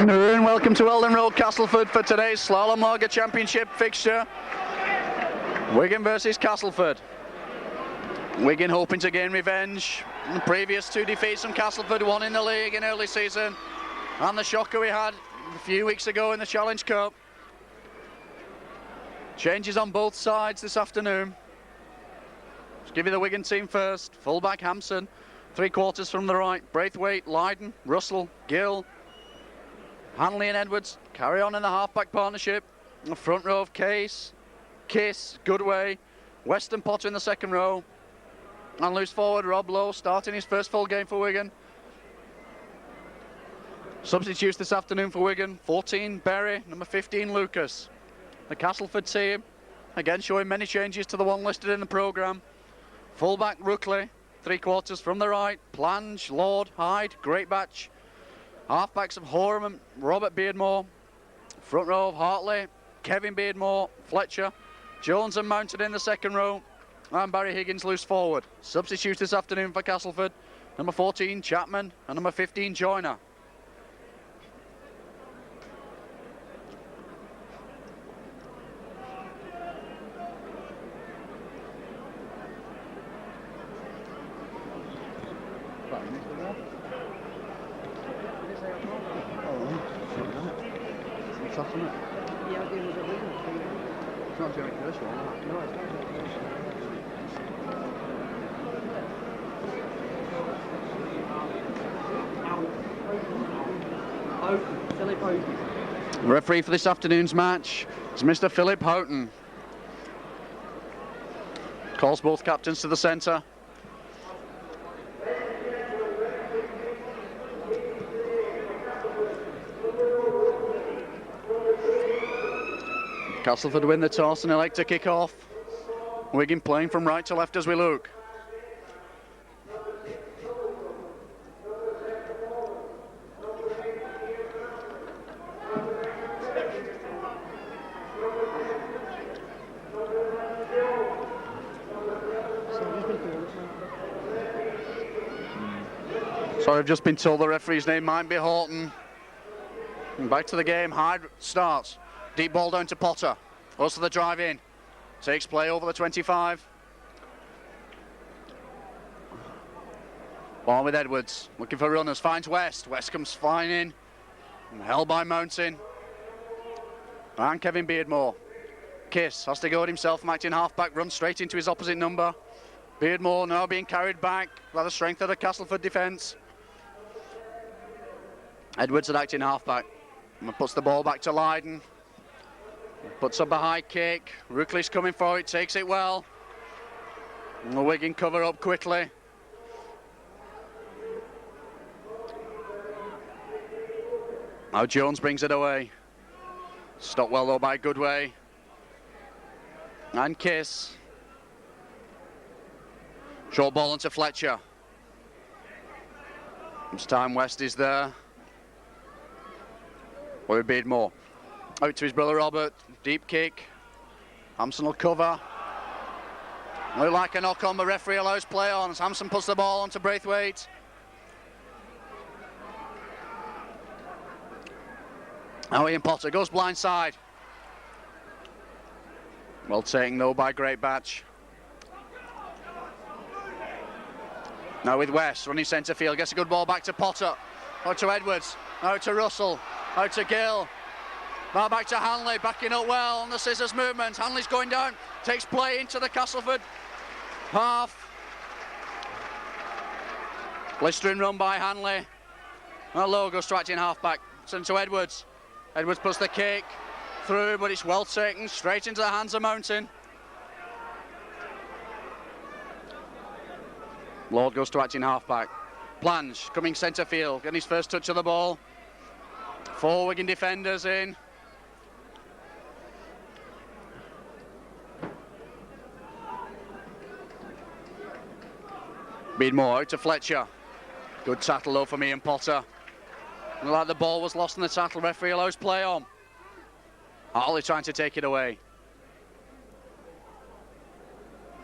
afternoon. Welcome to Eldon Road, Castleford for today's Slalom Lager Championship fixture. Wigan versus Castleford. Wigan hoping to gain revenge. The previous two defeats from Castleford, one in the league in early season, and the shocker we had a few weeks ago in the Challenge Cup. Changes on both sides this afternoon. Let's give you the Wigan team first. Fullback Hampson, 3/4 from the right. Braithwaite, Lydon, Russell, Gill, Hanley and Edwards carry on in the halfback partnership. In the front row of Kiss, Goodway, Weston Potter in the second row. And loose forward Rob Lowe starting his first full game for Wigan. Substitutes this afternoon for Wigan: 14 Berry, number 15 Lucas. The Castleford team again showing many changes to the one listed in the programme. Fullback Rookley, 3/4 from the right. Plange, Lord, Hyde, Greatbatch. Halfbacks of Horam and Robert Beardmore. Front row of Hartley, Kevin Beardmore, Fletcher, Jones and Mountain in the second row, and Barry Higgins loose forward. Substitutes this afternoon for Castleford: number 14 Chapman and number 15 Joyner. The referee for this afternoon's match is Mr. Philip Houghton. Calls both captains to the centre. Castleford win the toss and elect to kick off. Wigan playing from right to left as we look. Sorry, I've just been told the referee's name might be Horton. And back to the game. Hyde starts. Deep ball down to Potter. Goes to the drive in. Takes play over the 25. Ball with Edwards. Looking for runners. Finds West. West comes flying in. And held by Mountain. And Kevin Beardmore. Kiss has to go it himself. Acting halfback. Runs straight into his opposite number. Beardmore now being carried back by the strength of the Castleford defence. Edwards at acting halfback. And puts the ball back to Lydon. Puts up a high kick. Rookley's coming for it, takes it well. And the Wigan cover up quickly. Now Jones brings it away. Stopped well though by Goodway. And Kiss. Short ball into Fletcher. This time West is there. Or Beardmore. Out to his brother Robert. Deep kick. Hampson will cover. Look like a knock on, the referee allows play on as Hampson puts the ball onto Braithwaite. Now Ian Potter goes blindside. Well taken though by Greatbatch. Now with West running centre field, gets a good ball back to Potter. Out to Edwards. Out to Russell. Out to Gill. Now back to Hanley, backing up well on the scissors movement. Hanley's going down, takes play into the Castleford half. Blistering run by Hanley. Well, Lowe goes to acting halfback. Sent to Edwards. Edwards puts the kick through, but it's well taken, straight into the hands of Mountain. Lord goes to acting halfback. Plange coming centre field, getting his first touch of the ball. 4 Wigan defenders in. Beardmore out to Fletcher. Good tackle though from Ian Potter. Looked like the ball was lost in the tackle. Referee allows play on. Hartley trying to take it away.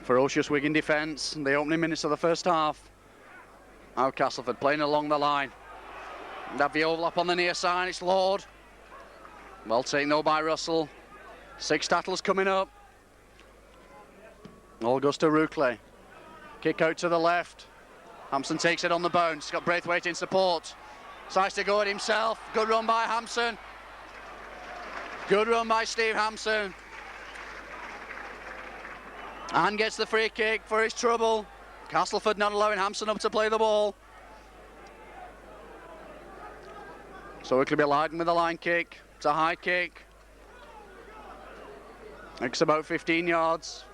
Ferocious Wigan defence in the opening minutes of the first half. Now Castleford playing along the line. And have the overlap on the near side, it's Lord. Well taken though by Russell. 6 tackles coming up. All goes to Ruckley. Kick out to the left. Hampson takes it on the bounce. He's got Braithwaite in support. Decides to go at himself. Good run by Hampson. Good run by Steve Hampson. And gets the free kick for his trouble. Castleford not allowing Hampson up to play the ball. So it could be Lydon with a line kick. It's a high kick. It's about 15 yards.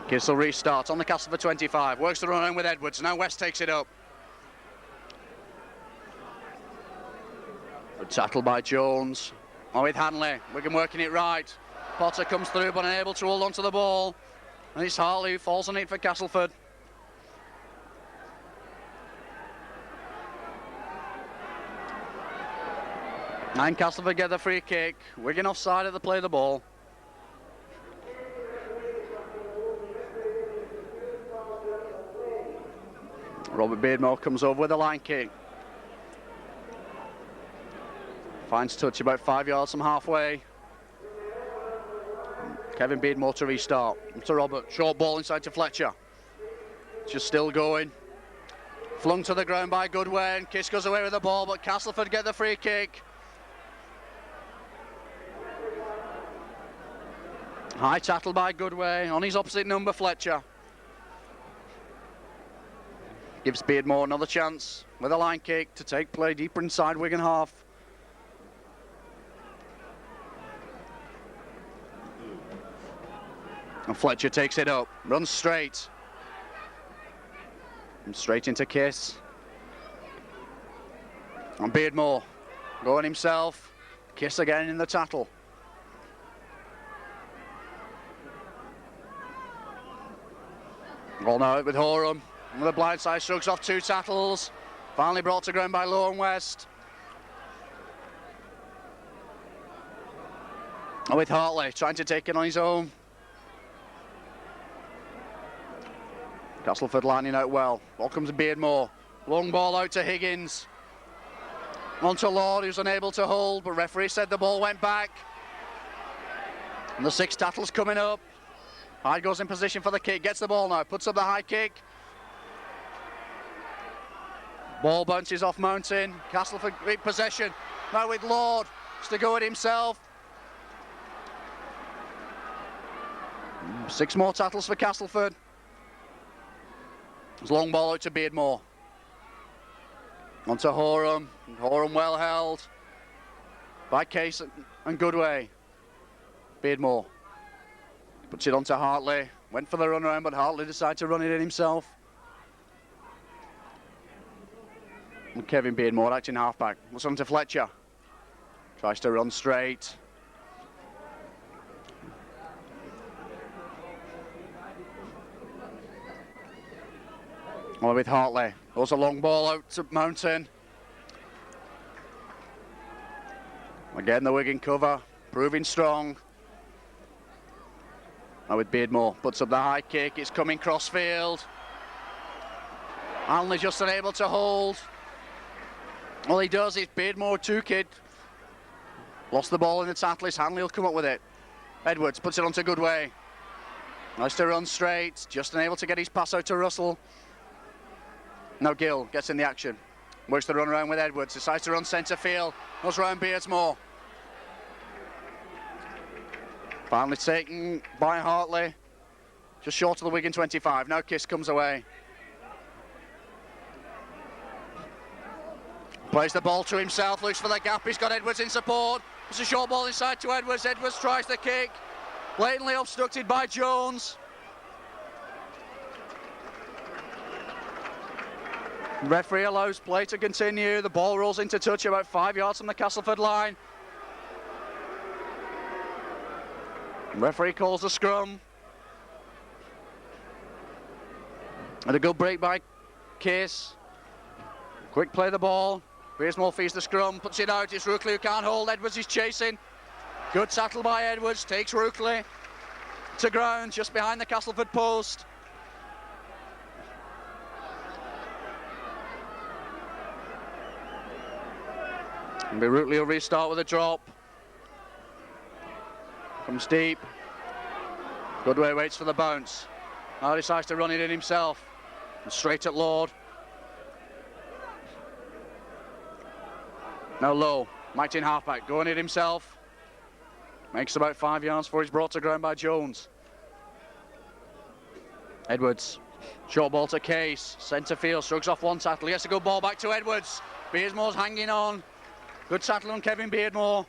Kissel restarts on the Castleford 25. Works the run home with Edwards. Now West takes it up. Good tackle by Jones. Oh, with Hanley. Wigan working it right. Potter comes through but unable to hold on to the ball. And it's Hartley who falls on it for Castleford. And Castleford get the free kick. Wigan offside at the play of the ball. Robert Beardmore comes over with a line kick. Finds touch about 5 yards from halfway. Kevin Beardmore to restart. To Robert. Short ball inside to Fletcher. Just still going. Flung to the ground by Goodway, and Kiss goes away with the ball, but Castleford get the free kick. High tackle by Goodway on his opposite number, Fletcher. Gives Beardmore another chance with a line kick to take play deeper inside Wigan half. And Fletcher takes it up, runs straight. And straight into Kiss. And Beardmore going himself. Kiss again in the tackle. Ball now with Horam. With a blindside, shrugs off 2 tackles. Finally brought to ground by Lowen West. And with Hartley trying to take it on his own. Castleford lining out well. Ball comes to Beardmore. Long ball out to Higgins. On to Lord, who's unable to hold, but referee said the ball went back. And the 6 tackles coming up. Hyde goes in position for the kick, gets the ball now, puts up the high kick. Ball bounces off Mountain. Castleford in possession. Now with Lord. Has to go at himself. 6 more tackles for Castleford. There's long ball out to Beardmore. On to Horam. Horam well held by Case and Goodway. Beardmore puts it on to Hartley. Went for the run around, but Hartley decided to run it in himself. And Kevin Beardmore acting halfback. What's on to Fletcher. Tries to run straight. With Hartley. There's a long ball out to Mountain. Again the Wigan cover, proving strong. Now with Beardmore, puts up the high kick, it's coming crossfield. Hanley just unable to hold. All he does is Beardmore 2 kid. Lost the ball in the tackle, Hanley will come up with it. Edwards puts it onto Goodway. Nice to run straight, just unable to get his pass out to Russell. Now Gill gets in the action. Works the run around with Edwards. Decides to run centre field. Goes round Beardsmore. Finally taken by Hartley. Just short of the Wigan 25. Now Kiss comes away. Plays the ball to himself. Looks for the gap. He's got Edwards in support. It's a short ball inside to Edwards. Edwards tries the kick. Blatantly obstructed by Jones. Referee allows play to continue. The ball rolls into touch about 5 yards from the Castleford line. Referee calls the scrum. And a good break by Case. Quick play the ball. Bearsmore feeds the scrum, puts it out. It's Ruckley who can't hold. Edwards is chasing. Good tackle by Edwards. Takes Ruckley to ground just behind the Castleford post. And Rutley will restart with a drop. Comes deep. Goodway waits for the bounce. Now decides to run it in himself. And straight at Lord. Now Low, mighty in halfback, going it himself. Makes about 5 yards before he's brought to ground by Jones. Edwards, short ball to Case, centre field, shrugs off one tackle, he gets a good ball back to Edwards. Beardmore's hanging on. Good tackle on Kevin Beardmore.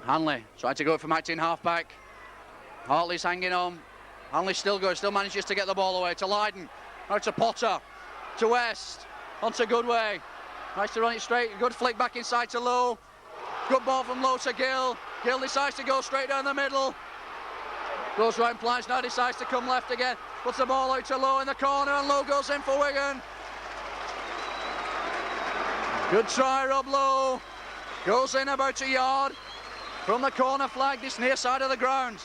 Hanley tried to go for mighty in halfback. Hartley's hanging on. Hanley still goes, still manages to get the ball away to Lydon. Out to Potter, to West, onto Goodway. Nice to run it straight, good flick back inside to Lowe. Good ball from Lowe to Gill. Gill decides to go straight down the middle. Goes right and plunge, now decides to come left again. Puts the ball out to Lowe in the corner and Lowe goes in for Wigan. Good try, Rob Lowe. Goes in about a yard from the corner flag, this near side of the ground.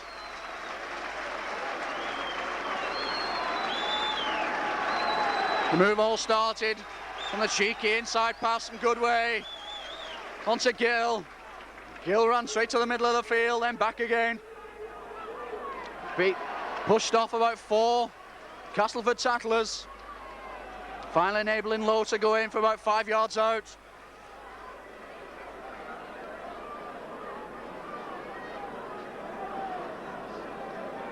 The move all started from the cheeky inside pass from Goodway onto Gill. Gill ran straight to the middle of the field, then back again. Beat pushed off about 4 Castleford tacklers. Finally enabling Lowe to go in for about 5 yards out.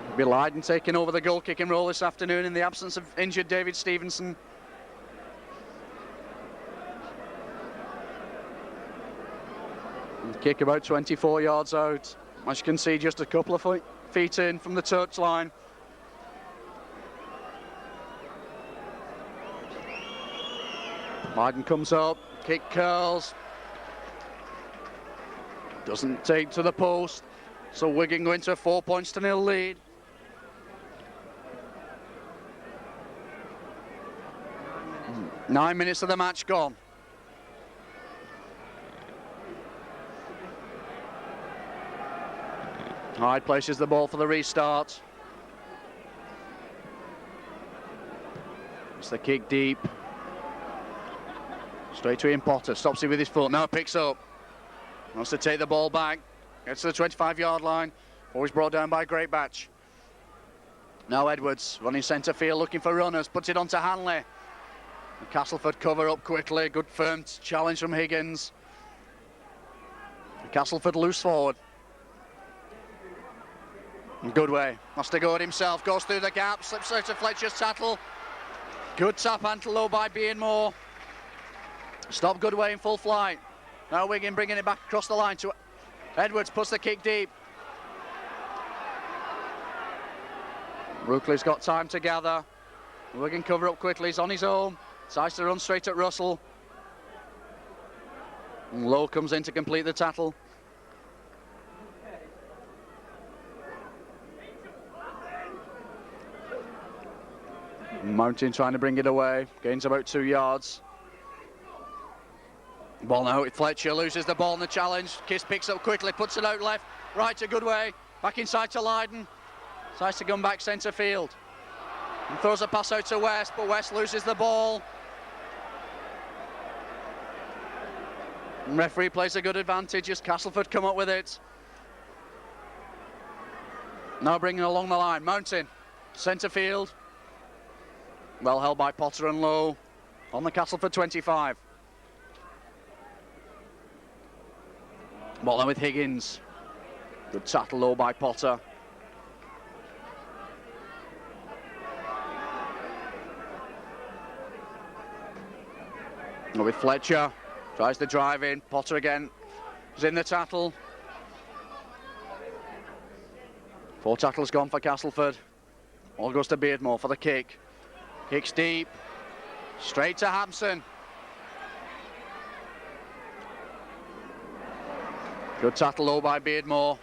It'll be Lydon taking over the goal kicking role this afternoon in the absence of injured David Stevenson. Kick about 24 yards out. As you can see, just a couple of feet in from the touchline. Lydon comes up, kick curls. Doesn't take to the post. So Wigan go into a 4-0 lead. Nine minutes of the match gone. Hyde places the ball for the restart. It's the kick deep. Straight to Ian Potter, stops it with his foot, now picks up. Wants to take the ball back, gets to the 25-yard line. Always brought down by Great Batch. Now Edwards, running centre field, looking for runners, puts it onto Hanley. The Castleford cover up quickly, good firm challenge from Higgins. Castleford loose forward. Goodway has to go at himself, goes through the gap, slips out to Fletcher's tackle. Good tap handle low by Beardmore. Stop Goodway in full flight. Now Wigan bringing it back across the line to Edwards, puts the kick deep. Rookley's got time to gather. Wigan cover up quickly, he's on his own. Decides to run straight at Russell. And Lowe comes in to complete the tackle. Mountain trying to bring it away, gains about 2 yards. Ball now with Fletcher, loses the ball in the challenge. Kiss picks up quickly, puts it out left, right to Goodway, back inside to Lydon. Decides to come back centre field. And throws a pass out to West, but West loses the ball. And referee plays a good advantage as Castleford come up with it. Now bringing along the line, Mountain, centre field. Well held by Potter and Lowe on the Castleford 25. Ball then with Higgins. Good tackle low by Potter. With Fletcher, tries to drive in. Potter again is in the tackle. 4 tackles gone for Castleford. All goes to Beardmore for the kick. Kicks deep, straight to Hampson. Good tackle low by Beardmore.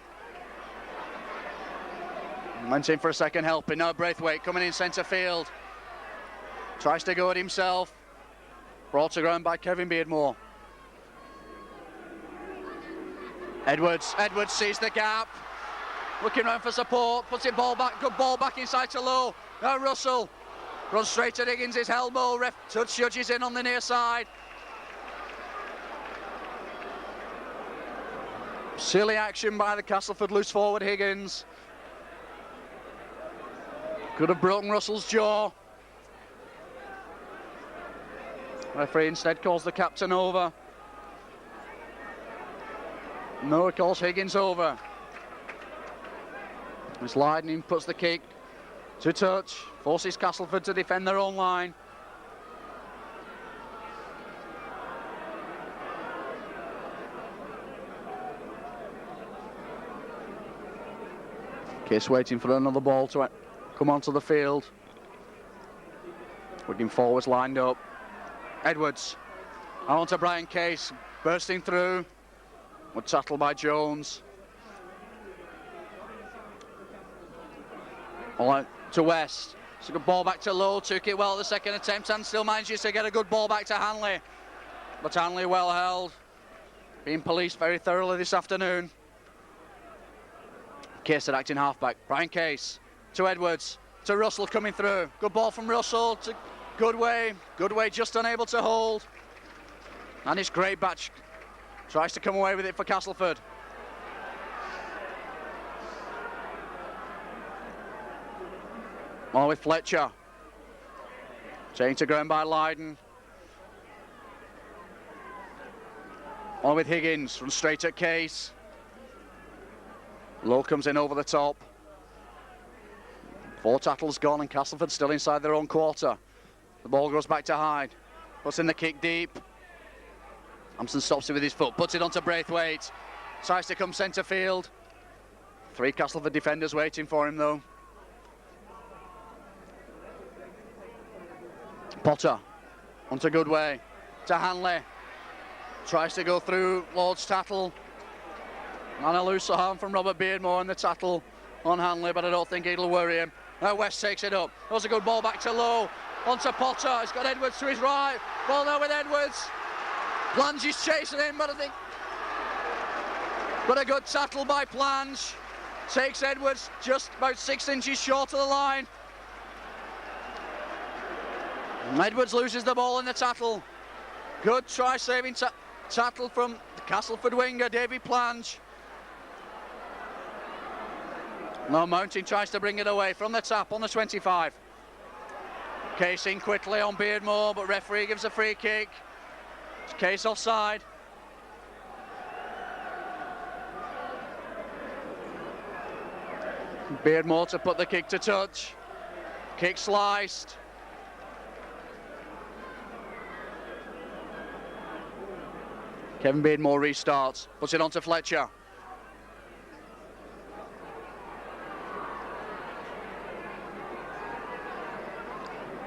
Went in for a second helping, now Braithwaite coming in centre field. Tries to go at himself. Brought to ground by Kevin Beardmore. Edwards sees the gap. Looking around for support, puts it ball back, good ball back inside to Lowe. Now Russell. Runs straight to Higgins' elbow, ref touch judges in on the near side. Silly action by the Castleford loose forward Higgins. Could have broken Russell's jaw. Referee instead calls the captain over. No, he calls Higgins over. As Lightning puts the kick to touch, forces Castleford to defend their own line. Case waiting for another ball to come onto the field. Wigan forwards lined up. Edwards, on to Brian Case, bursting through. Good tackle by Jones. All out to West. It's a good ball back to Lowe, took it well at the second attempt and still manages to get a good ball back to Hanley. But Hanley well held. Being policed very thoroughly this afternoon. Case at acting halfback. Brian Case to Edwards, to Russell coming through. Good ball from Russell to Goodway. Goodway just unable to hold. And it's Great Batch. Tries to come away with it for Castleford. More with Fletcher. Taken to ground by Lydon. More with Higgins from straight at Case. Lowe comes in over the top. 4 tackles gone and Castleford still inside their own quarter. The ball goes back to Hyde. Puts in the kick deep. Hampson stops it with his foot. Puts it onto Braithwaite. Tries to come centre field. 3 Castleford defenders waiting for him though. Potter onto Goodway. To Hanley. Tries to go through Lord's tackle. And a loose arm from Robert Beardmore in the tackle on Hanley, but I don't think it'll worry him. Now West takes it up. That was a good ball back to Lowe. Onto Potter. He's got Edwards to his right. Ball now with Edwards. Plange is chasing him, but I think... But a good tackle by Plange. Takes Edwards just about 6 inches short of the line. And Edwards loses the ball in the tackle. Good try-saving tackle from the Castleford winger, Davy Plange. Now Mountain tries to bring it away from the tap on the 25. Case in quickly on Beardmore, but referee gives a free kick. Case offside. Beardmore to put the kick to touch. Kick sliced. Kevin Beardmore restarts, puts it onto Fletcher.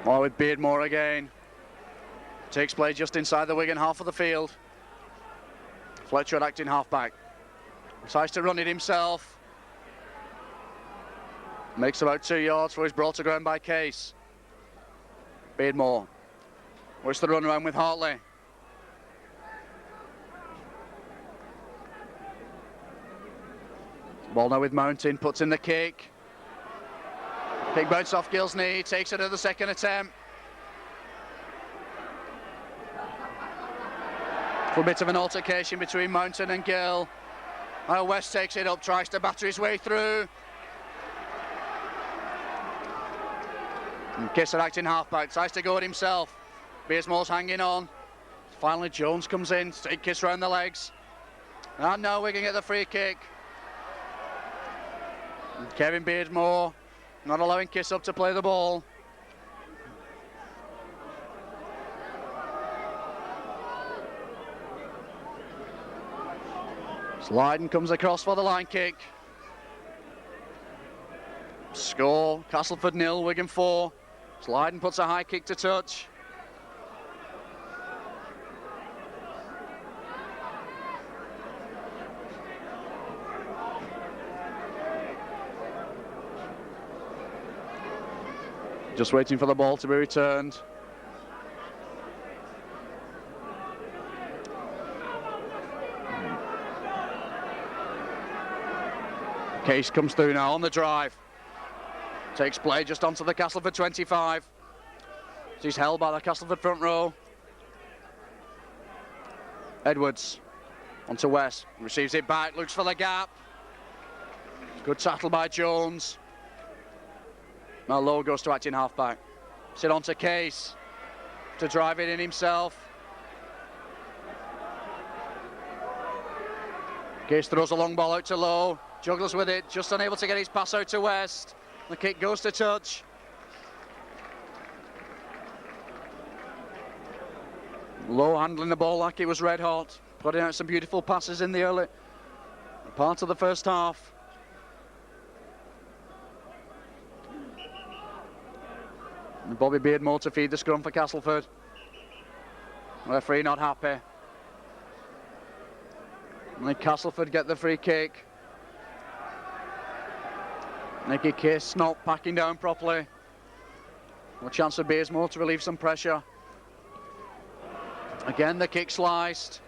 More with Beardmore again. Takes play just inside the Wigan half of the field. Fletcher at acting halfback. Decides to run it himself. Makes about 2 yards for his brought to ground by Case. Beardmore. Works the run around with Hartley. Ball now with Mountain, puts in the kick. Kick bounces off Gill's knee, takes it at the second attempt. For a bit of an altercation between Mountain and Gill. Now West takes it up, tries to batter his way through. And Kiss at acting halfback, tries to go at himself. Beardmore's hanging on. Finally Jones comes in, take Kiss round the legs. And now we can get the free kick. And Kevin Beardmore not allowing Kiss up to play the ball. Lydon comes across for the line kick. Score, Castleford 0, Wigan 4. Lydon puts a high kick to touch. Just waiting for the ball to be returned. Case comes through now on the drive. Takes play just onto the Castleford 25. He's held by the Castleford front row. Edwards Onto West, receives it back, looks for the gap. Good tackle by Jones. Now Lowe goes to acting half-back. Sit on to Case to drive it in himself. Case throws a long ball out to Lowe, juggles with it, just unable to get his pass out to West. The kick goes to touch. Lowe handling the ball like it was red hot, putting out some beautiful passes in the early part of the first half. And Bobby Beardmore to feed the scrum for Castleford. Referee not happy. And then Castleford get the free kick. Nicky Case not backing down properly. A chance for Beardmore to relieve some pressure. Again, the kick sliced.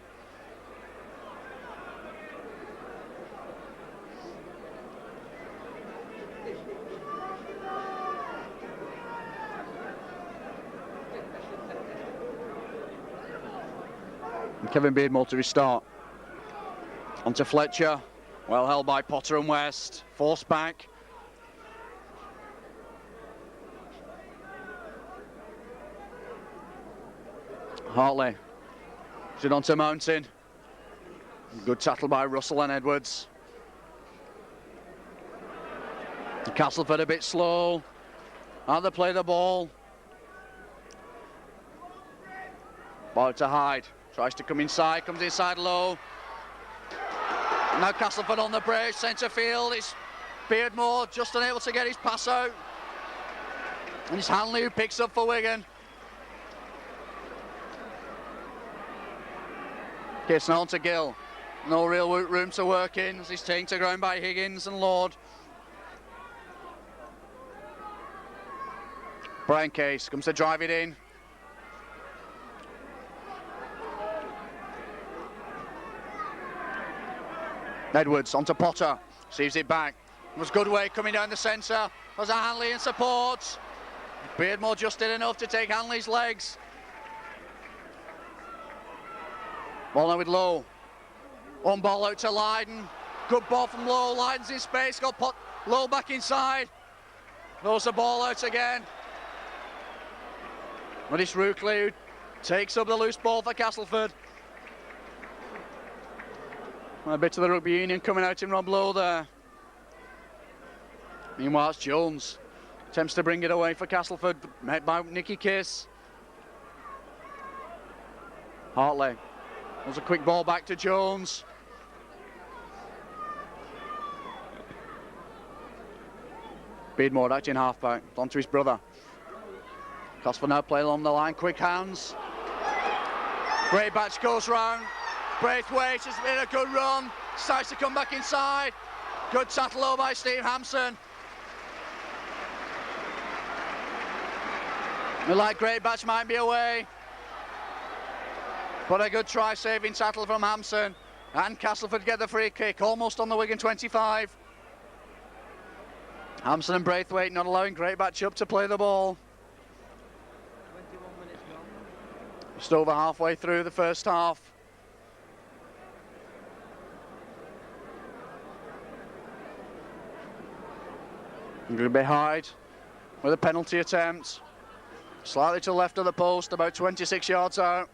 And Kevin Beardmore to restart. Onto Fletcher. Well held by Potter and West. Forced back. Hartley. Sit on to Mountain. Good tackle by Russell and Edwards. Castleford a bit slow. How they play the ball. Ball to Hyde. Tries to come inside, comes inside low. Now Castleford on the break, centre field. It's Beardmore just unable to get his pass out. And it's Hanley who picks up for Wigan. Kiss on to Gill. No real room to work in as he's taken to ground by Higgins and Lord. Brian Case comes to drive it in. Edwards onto Potter, receives it back. It was Goodway coming down the centre. There's a Hanley in support. Beardmore just did enough to take Hanley's legs. Ball now with Lowe. One ball out to Lydon. Good ball from Lowe. Lydon's in space. Got Lowe back inside. Throws the ball out again. But it's Ruckley who takes up the loose ball for Castleford. A bit of the rugby union coming out in Rob Lowe there. Meanwhile, it's Jones. Attempts to bring it away for Castleford, met by Nicky Case. Hartley. There's a quick ball back to Jones. Beardmore acting half-back, on to his brother. Castleford now playing along the line, quick hands. Great batch goes round. Braithwaite has been a good run. Starts to come back inside. Good tackle over by Steve Hampson. We like Great Batch might be away. But a good try saving tackle from Hampson. And Castleford get the free kick, almost on the Wigan 25. Hampson and Braithwaite not allowing Great Batch up to play the ball. 21 minutes gone. Just over halfway through the first half. Going to be Hyde with a penalty attempt. Slightly to the left of the post, about 26 yards out.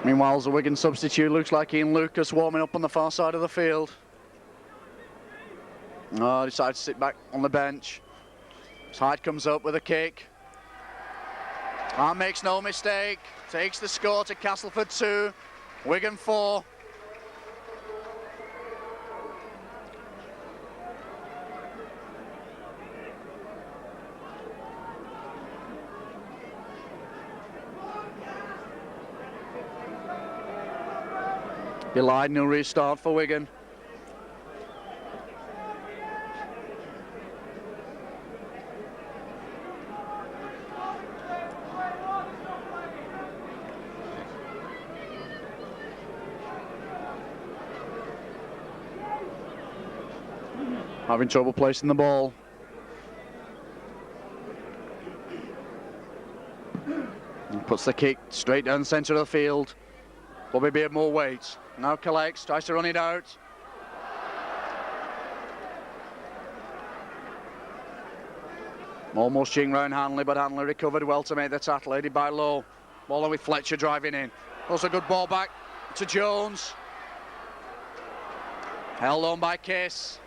Meanwhile, the Wigan substitute looks like Ian Lucas warming up on the far side of the field. Oh, decides to sit back on the bench. Hyde comes up with a kick. And makes no mistake. Takes the score to Castleford 2, Wigan 4. Lydon will restart for Wigan. having trouble placing the ball. And puts the kick straight down the centre of the field. Bobby Beardmore waits. Now collects, tries to run it out. Almost ching round Hanley, but Hanley recovered well to make the tackle, aided by Lowe. Ball on with Fletcher driving in. Also a good ball back to Jones. Held on by Case.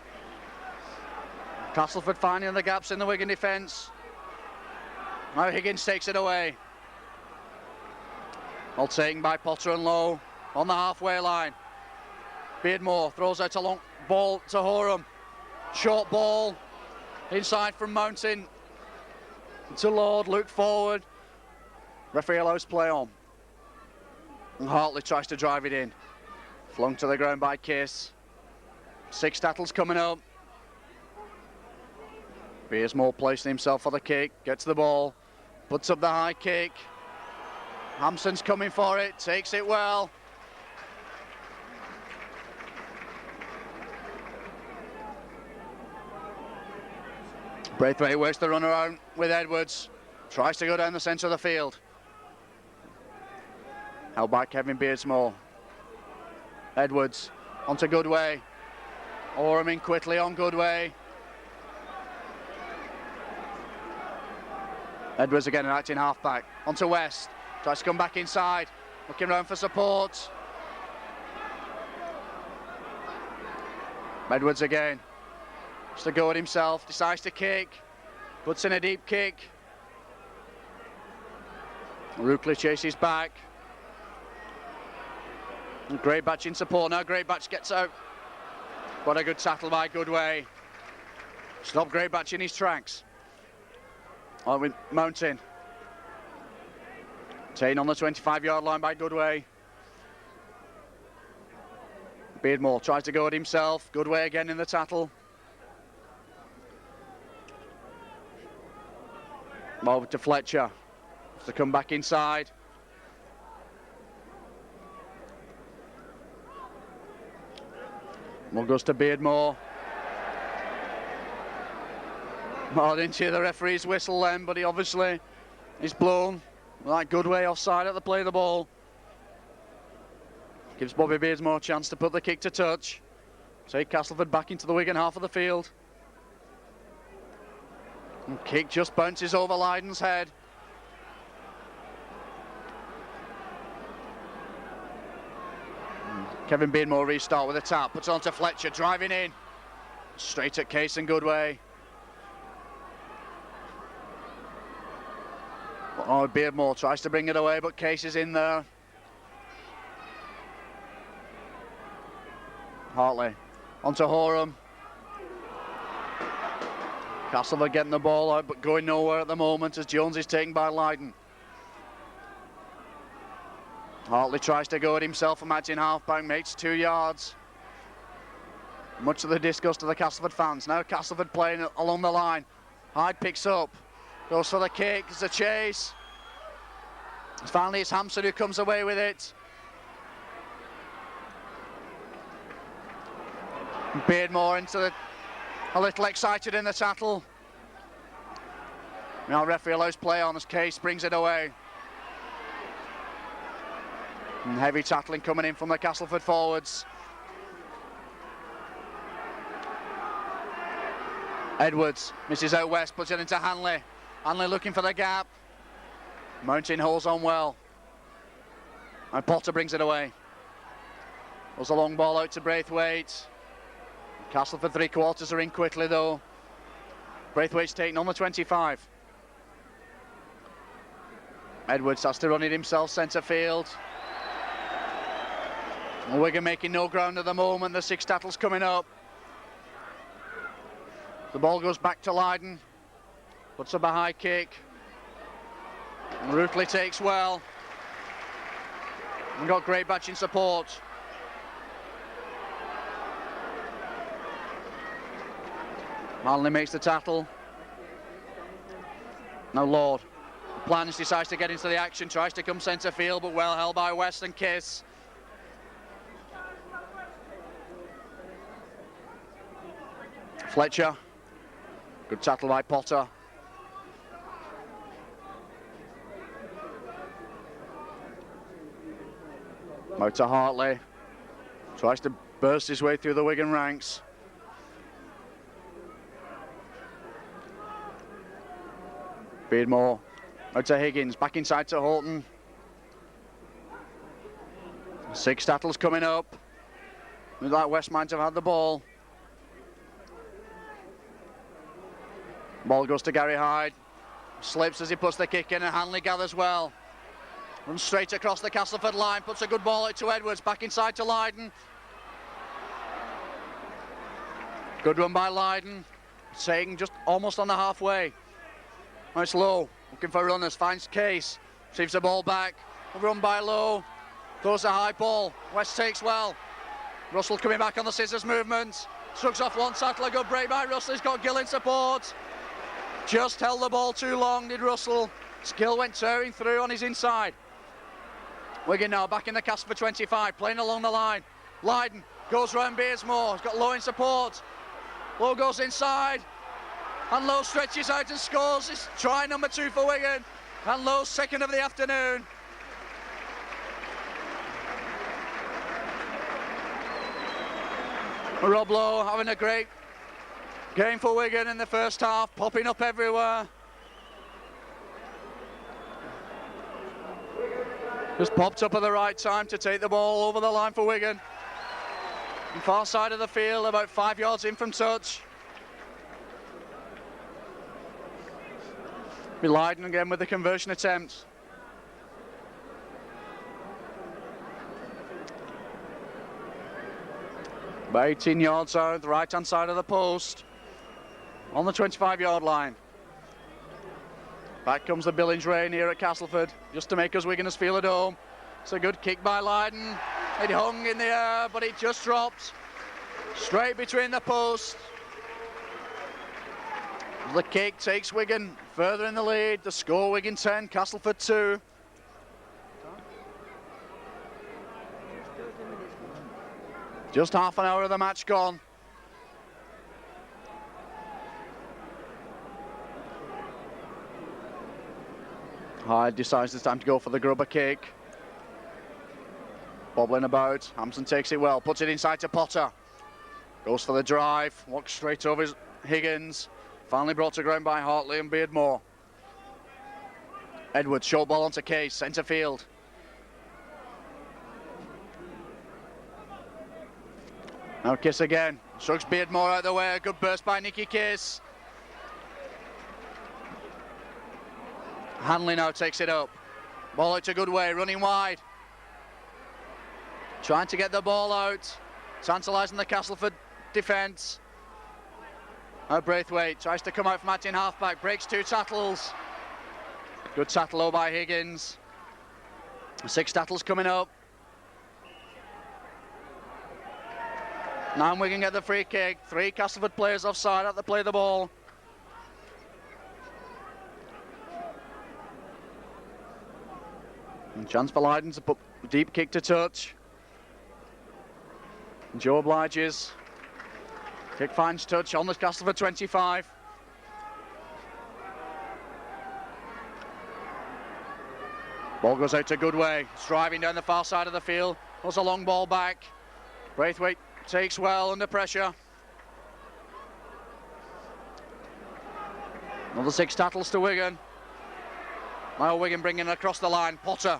Castleford finding the gaps in the Wigan defence. Now Higgins takes it away. All taken by Potter and Lowe on the halfway line. Beardmore throws out a long ball to Horam. Short ball inside from Mountain to Lord. Look forward. Referee allows play on. And Hartley tries to drive it in. Flung to the ground by Case. 6 tackles coming up. Beardmore placing himself for the kick. Gets the ball. Puts up the high kick. Hampson's coming for it. Takes it well. Braithwaite works the run around with Edwards. Tries to go down the centre of the field. Held by Kevin Beardsmore. Edwards onto Goodway. Oram in quickly on Goodway. Edwards again, an acting halfback. Onto West. Tries to come back inside. Looking around for support. Edwards again. Just to go at himself. Decides to kick. Puts in a deep kick. Rookley chases back. Great Batch in support now. Great Batch gets out. What a good tackle by Goodway. Stop Great Batch in his tracks. On with Mountain. Taken on the 25-yard line by Goodway. Beardmore tries to go at himself. Goodway again in the tackle. Over to Fletcher. To come back inside. More goes to Beardmore. I didn't hear the referee's whistle then, but he obviously is blown. Like Goodway offside at the play of the ball. Gives Bobby Beardmore a chance to put the kick to touch. Take Castleford back into the Wigan half of the field. And kick just bounces over Lydon's head. Kevin Beardmore restart with a tap. Puts on to Fletcher, driving in. Straight at Case and Goodway. Oh, Beardmore tries to bring it away, but Case is in there. Hartley onto Horam. Castleford getting the ball out, but going nowhere at the moment as Jones is taken by Lydon. Hartley tries to go at himself from matching halfback, makes 2 yards. Much to the disgust of the Castleford fans. Now Castleford playing along the line. Hyde picks up, goes for the kick, it's a chase. Finally it's Hampson who comes away with it. Beardmore a little excited in the tackle. Now referee allows play on as Case brings it away. And heavy tackling coming in from the Castleford forwards. Edwards misses out West, puts it into Hanley. Hanley looking for the gap. Mountain holds on well. And Potter brings it away. There's a long ball out to Braithwaite. Castleford 3/4 are in quickly though. Braithwaite's taken on the 25. Edwards has to run it himself centre field. Wigan making no ground at the moment. The 6 tackles coming up. The ball goes back to Lydon. Puts up a high kick. And Rookley takes well. And got Great Batch in support. Manley makes the tackle. Now Lord. Plans, decides to get into the action, tries to come centre field, but well held by West and Kiss. Fletcher. Good tackle by Potter. Out to Hartley. Tries to burst his way through the Wigan ranks. Beardmore. Out to Higgins. Back inside to Horton. 6 tackles coming up. Looks like West might have had the ball. Ball goes to Gary Hyde. Slips as he puts the kick in, and Hanley gathers well. Runs straight across the Castleford line, puts a good ball out to Edwards, back inside to Lydon. Good run by Lydon. Sagan just almost on the halfway. Nice Low, looking for runners, finds Case. Receives the ball back. Run by Low. Throws a high ball. West takes well. Russell coming back on the scissors movement. Strugs off one tackle, a good break by Russell. He's got Gill in support. Just held the ball too long, did Russell. Gill went tearing through on his inside. Wigan now back in the Castleford 25, playing along the line. Lydon goes round Beardsmore. He's got Low in support. Low goes inside. And Low stretches out and scores. It's try number 2 for Wigan. And Low's second of the afternoon. Rob Lowe having a great game for Wigan in the first half, popping up everywhere. Just popped up at the right time to take the ball over the line for Wigan. On far side of the field, about 5 yards in from touch. Be Lydon again with the conversion attempt. About 18 yards out, the right-hand side of the post. On the 25-yard line. Back comes the Billings rain here at Castleford, just to make us Wiganers feel at home. It's a good kick by Lydon. It hung in the air, but it just dropped straight between the posts. The kick takes Wigan further in the lead. The score, Wigan 10, Castleford 2. Just half an hour of the match gone. Hyde decides it's time to go for the grubber kick. Bobbling about, Hampson takes it well, puts it inside to Potter. Goes for the drive, walks straight over Higgins. Finally brought to ground by Hartley and Beardmore. Edwards, short ball onto Case, centre field. Now Kiss again, shrugs Beardmore out of the way, a good burst by Nicky Kiss. Hanley now takes it up. Ball out to Goodway, running wide. Trying to get the ball out. Tantalising the Castleford defence. Now Braithwaite tries to come out from acting halfback, breaks 2 tackles. Good tackle by Higgins. 6 tackles coming up. Now Wigan get the free kick. 3 Castleford players offside at the play the ball. And chance for Lydon to put a deep kick to touch. And Joe obliges. Kick finds touch on the Castleford 25. Ball goes out to Goodway. Striving down the far side of the field. Pulls a long ball back. Braithwaite takes well under pressure. Another 6 tackles to Wigan. Now Wigan bringing it across the line. Potter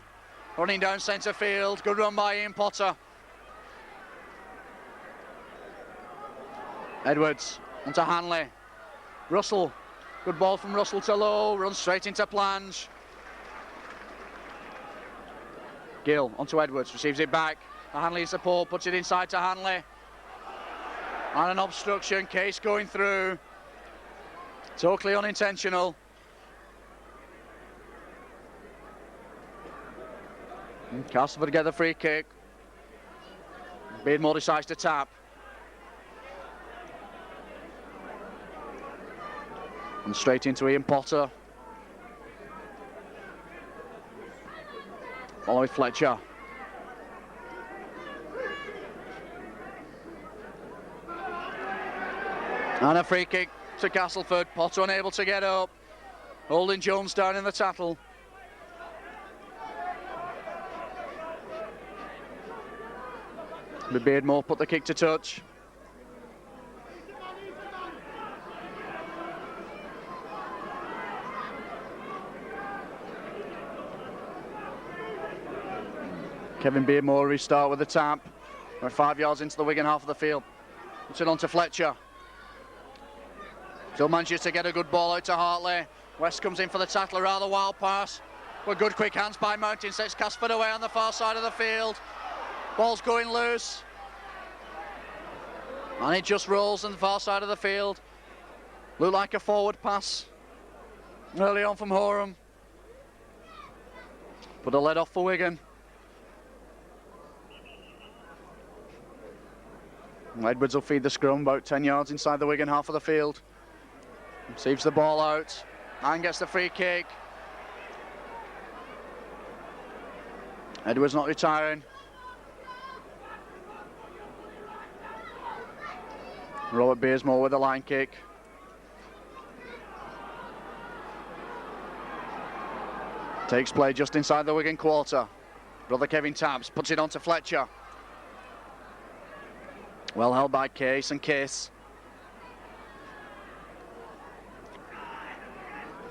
running down centre field. Good run by Ian Potter. Edwards onto Hanley. Russell. Good ball from Russell to Low. Runs straight into Plange. Gill onto Edwards. Receives it back. Hanley in support. Puts it inside to Hanley. And an obstruction. Case going through. Totally unintentional. Castleford get the free kick. Beardmore decides to tap. And straight into Ian Potter. Following Fletcher. And a free kick to Castleford. Potter unable to get up. Holding Jones down in the tackle. But Beardmore put the kick to touch. Kevin Beardmore restart with the tap. We're 5 yards into the Wigan half of the field. Puts it on to Fletcher. Still manages to get a good ball out to Hartley. West comes in for the tackle, a rather wild pass. But good quick hands by Mountain, sets Castleford away on the far side of the field. Ball's going loose. And it just rolls on the far side of the field. Looked like a forward pass early on from Horam. But a let off for Wigan. Edwards will feed the scrum about 10 yards inside the Wigan half of the field. Receives the ball out and gets the free kick. Edwards not retiring. Robert Beersmore with the line kick. Takes play just inside the Wigan quarter. Brother Kevin Tabbs puts it on to Fletcher. Well held by Case and Kiss.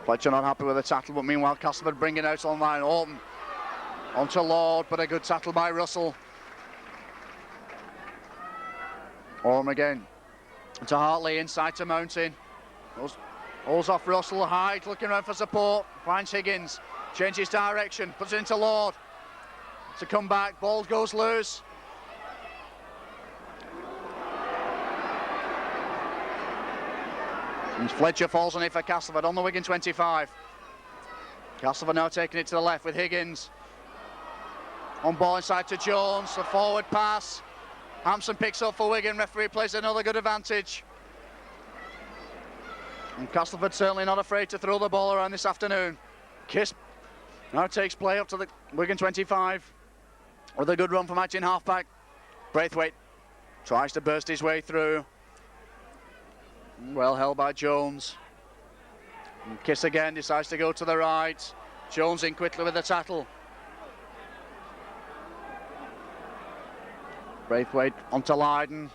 Fletcher not happy with the tackle, but meanwhile Castleford bringing out on line. Orton onto Lord, but a good tackle by Russell. Orm again to Hartley, inside to Mountain. Holds off Russell. Hyde looking around for support. Finds Higgins, changes direction, puts it into Lord. To come back, ball goes loose. And Fletcher falls on it for Castleford on the Wigan 25. Castleford now taking it to the left with Higgins. On ball inside to Jones, a forward pass. Hampson picks up for Wigan, referee plays another good advantage. And Castleford certainly not afraid to throw the ball around this afternoon. Kiss now takes play up to the Wigan 25 with a good run from acting halfback. Braithwaite tries to burst his way through. Well held by Jones. And Kiss again decides to go to the right. Jones in quickly with the tackle. Braithwaite onto Lydon.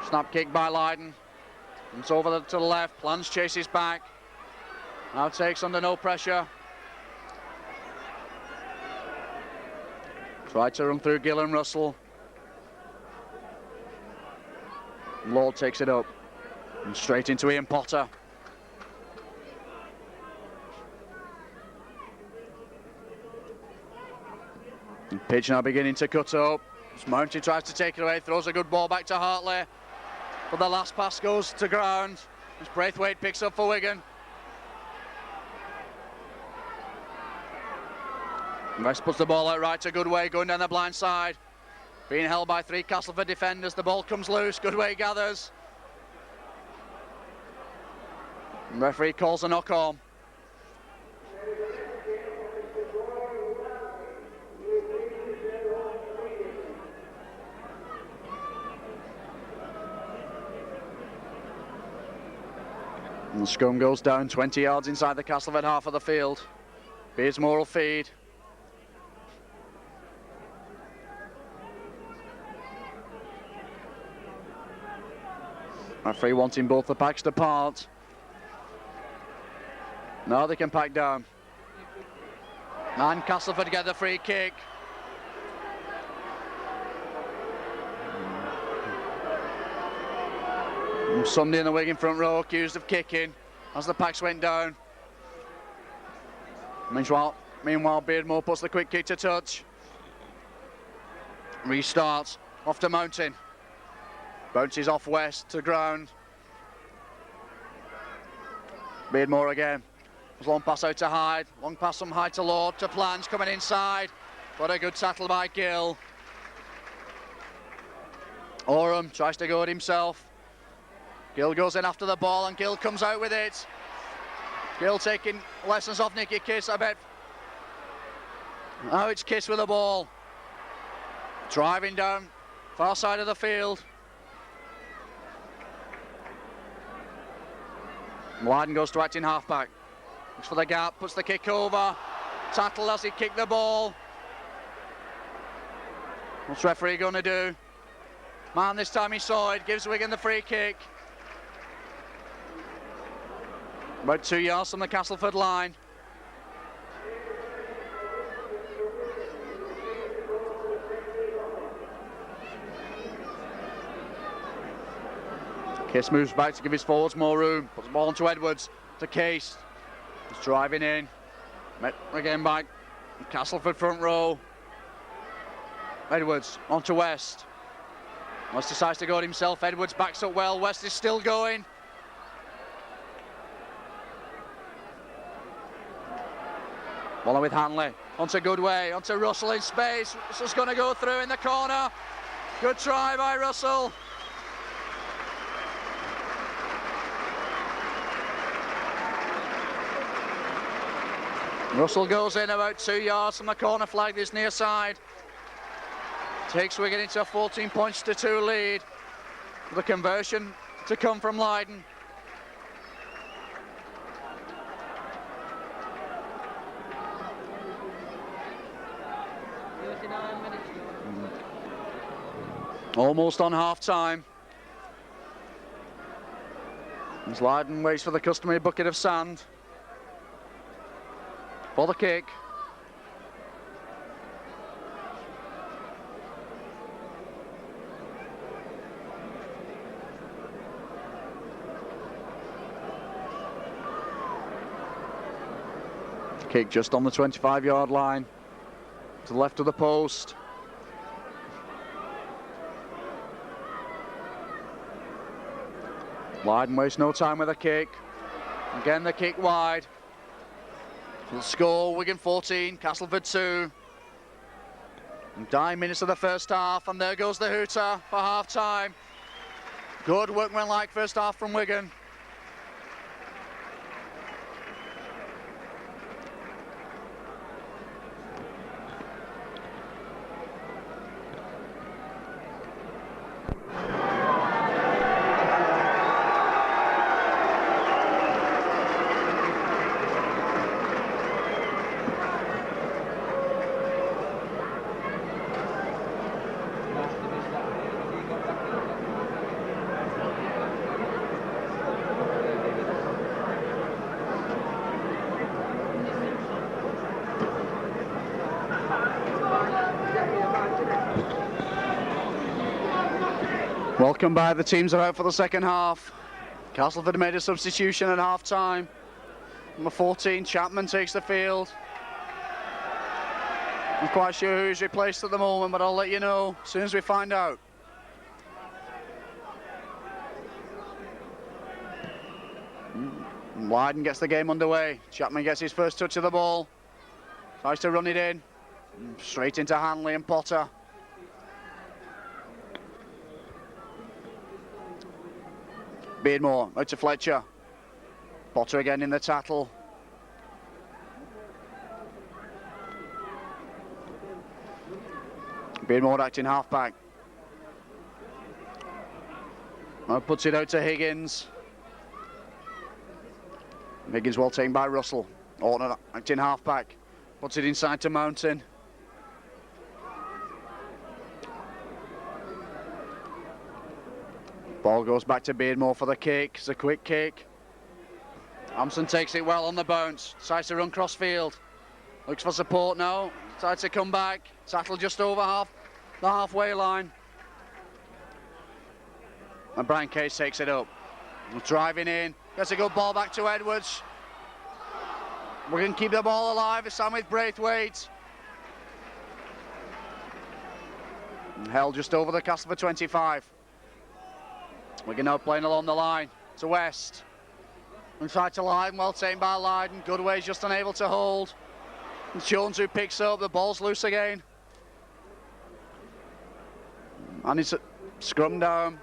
Snap kick by Lydon. It's over to the left. Plans chases back. Now takes under no pressure. Tried to run through Gill and Russell. Lord takes it up. And straight into Ian Potter. And pitch now beginning to cut up. Mountain tries to take it away, throws a good ball back to Hartley. But the last pass goes to ground. As Braithwaite picks up for Wigan. West puts the ball out right to Goodway, going down the blind side. Being held by three Castleford defenders. The ball comes loose. Goodway gathers. And referee calls a knock on. And the scrum goes down 20 yards inside the Castleford half of the field. Beardsmore will feed. Referee wanting both the packs to part. Now they can pack down. And Castleford get the free kick. And somebody in the Wigan front row accused of kicking as the packs went down. Meanwhile, Beardmore puts the quick kick to touch. Restarts off to Mountain. Bounces off West to ground. Beardmore again. Long pass out to Hyde. Long pass from Hyde to Lord to Plange coming inside. What a good tackle by Gill. Oram tries to go at himself. Gill goes in after the ball and Gill comes out with it. Gill taking lessons off Nicky Kiss, I bet. Now it's Kiss with the ball. Driving down far side of the field. Lydon goes to acting halfback. Looks for the gap, puts the kick over. Tattle as he kicked the ball. What's the referee going to do? Man, this time he saw it, gives Wigan the free kick. About 2 yards from the Castleford line. Case moves back to give his forwards more room. Puts the ball onto Edwards, to Case. He's driving in. Met again back. Castleford front row. Edwards onto West. West decides to go it himself. Edwards backs up well. West is still going. Ball with Hanley. Onto Goodway. Onto Russell in space. Russell's going to go through in the corner. Good try by Russell. Russell goes in about 2 yards from the corner flag this near side. Takes Wigan into a 14 points to 2 lead. The conversion to come from Lydon. Almost on half time. As Lydon waits for the customary bucket of sand. For the kick. Kick just on the 25-yard line. To the left of the post. Lydon wastes no time with a kick. Again the kick wide. The score, Wigan 14, Castleford 2. 9 minutes of the first half, and there goes the hooter for half time. Good workmanlike first half from Wigan. Welcome by the teams are out for the second half. Castleford made a substitution at half time. Number 14, Chapman takes the field. I'm quite sure who he's replaced at the moment, but I'll let you know as soon as we find out. Lydon gets the game underway. Chapman gets his first touch of the ball. Tries to run it in. Straight into Hanley and Potter. Beardmore out to Fletcher. Potter again in the tattle. Beardmore acting halfback. Now puts it out to Higgins. Higgins well taken by Russell. Orton acting halfback. Puts it inside to Mountain. Ball goes back to Beardmore for the kick. It's a quick kick. Hampson takes it well on the bounce. Decides to run cross field. Looks for support now. Decides to come back. Tattle just over the halfway line. And Brian Case takes it up. Driving in. Gets a good ball back to Edwards. We can keep the ball alive. It's on with Braithwaite. Held just over the Castleford 25. Wigan now playing along the line to West. Inside to Lydon, well taken by Lydon. Goodway's just unable to hold. And Jones who picks up, the ball's loose again. And it's a scrum down.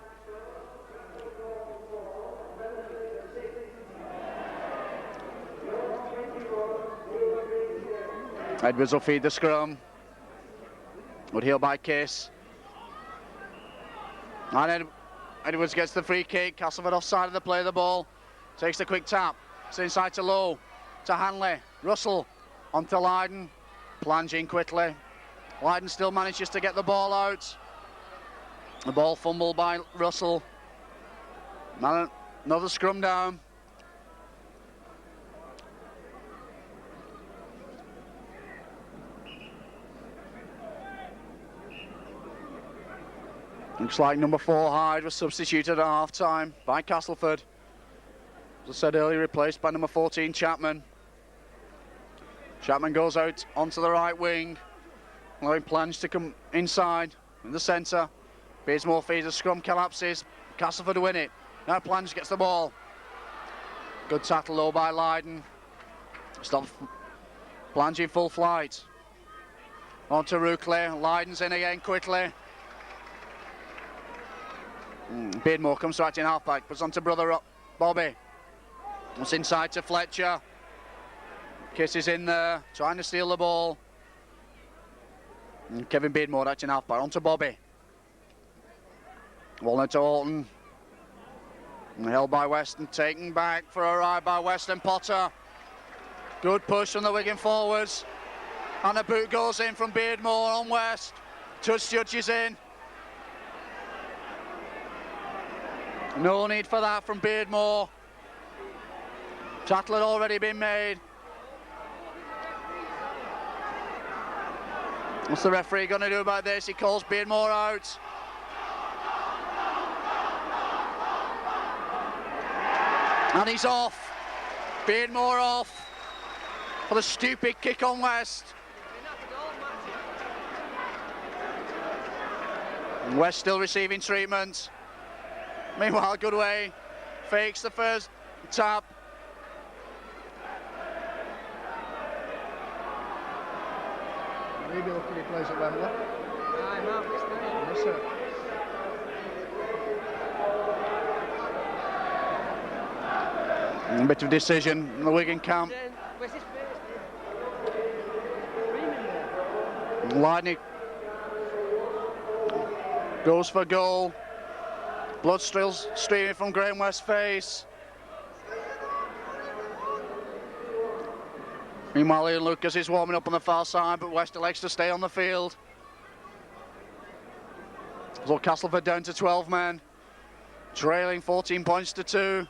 Edwards will feed the scrum. Woodhill by Case. And Edwards gets the free kick. Castleford offside of the play of the ball. takes the quick tap. It's inside to Lowe, to Hanley. Russell onto Lydon, plunging quickly. Lydon still manages to get the ball out. The ball fumbled by Russell. Another scrum down. Looks like number 4 Hyde was substituted at half-time by Castleford. As I said earlier, replaced by number 14 Chapman. Chapman goes out onto the right wing, allowing Plange to come inside in the centre. Beardsmore feeds a scrum, collapses. Castleford win it. Now Plange gets the ball. Good tackle though by Lydon. Stop Plange in full flight. On to Ruckley. Lydon's in again quickly. Beardmore comes right in halfback, puts on to brother Bobby. It's inside to Fletcher. Kiss is in there, trying to steal the ball. And Kevin Beardmore out in halfback, on to Bobby. Walnut to Alton. And held by Weston, taken back for a ride by Weston Potter. Good push from the Wigan forwards. And a boot goes in from Beardmore on West. Touch judges in. No need for that from Beardmore. Tackle had already been made. What's the referee going to do about this? He calls Beardmore out. And he's off. Beardmore off for the stupid kick on West. And West still receiving treatment. Meanwhile, Goodway fakes the first tap. Maybe lucky he plays at Wembley. Aye, Mark, it's there. Yes, sir. A bit of decision in the Wigan camp. Where's his face? Lydon goes for goal. Blood still streaming from Graham West's face. Meanwhile, Ian Lucas is warming up on the far side, but West elects to stay on the field. So Castleford down to 12 men, trailing 14 points to 2.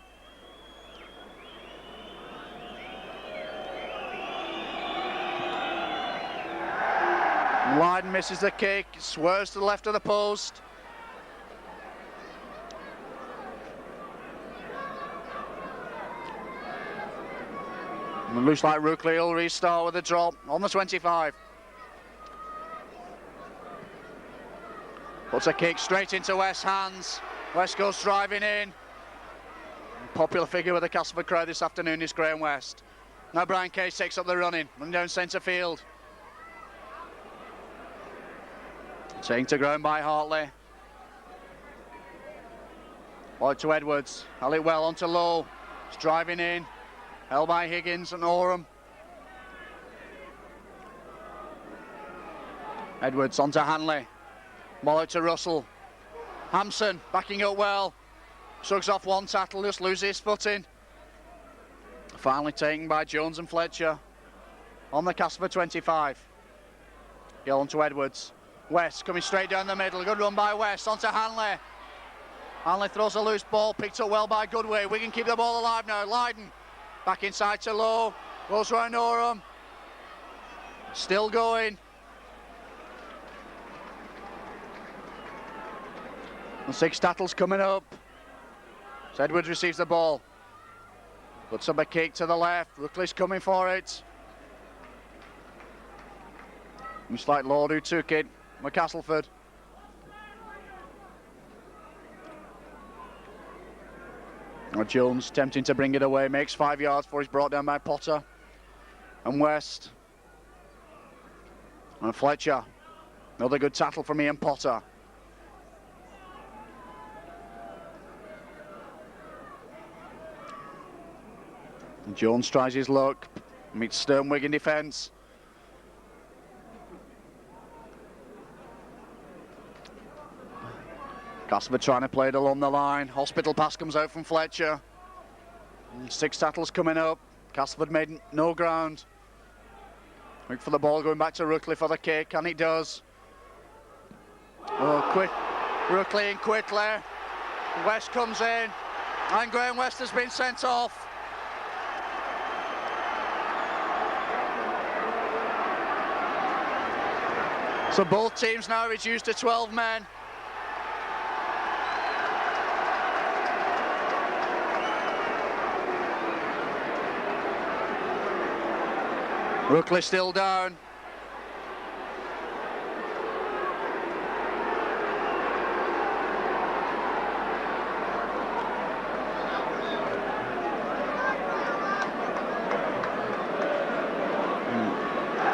Lydon misses the kick, swerves to the left of the post. And it looks like Ruckley will restart with a drop on the 25. Puts a kick straight into West's hands. West goes driving in. Popular figure with the Castleford crowd this afternoon is Graham West. Now Brian Case takes up the running down centre field. Taking to ground by Hartley. Out to Edwards. Held it well onto Lowe. He's driving in. Held by Higgins and Oram. Edwards onto Hanley. Ball out to Russell. Hampson backing up well. Shrugs off one tackle, just loses his footing. Finally taken by Jones and Fletcher. On the Castleford 25. Gill onto Edwards. West coming straight down the middle. Good run by West onto Hanley. Hanley throws a loose ball, picked up well by Goodway. We can keep the ball alive now. Lydon back inside to Lowe. Goes round Oram. Still going. And 6 tackles coming up. So Edwards receives the ball. Puts up a kick to the left. Ruckley's coming for it. Looks like Lord who took it. Castleford. Jones tempting to bring it away, makes 5 yards before he's brought down by Potter and West. And Fletcher. Another good tackle from Ian Potter. And Jones tries his luck, meets stern Wigan defence. Castleford trying to play it along the line. Hospital pass comes out from Fletcher. 6 tackles coming up. Castleford made no ground. Look for the ball going back to Ruckley for the kick, and it does. Oh, quick. Ruckley in quickly. West comes in, and Graham West has been sent off. So both teams now reduced to 12 men. Ruckley still down.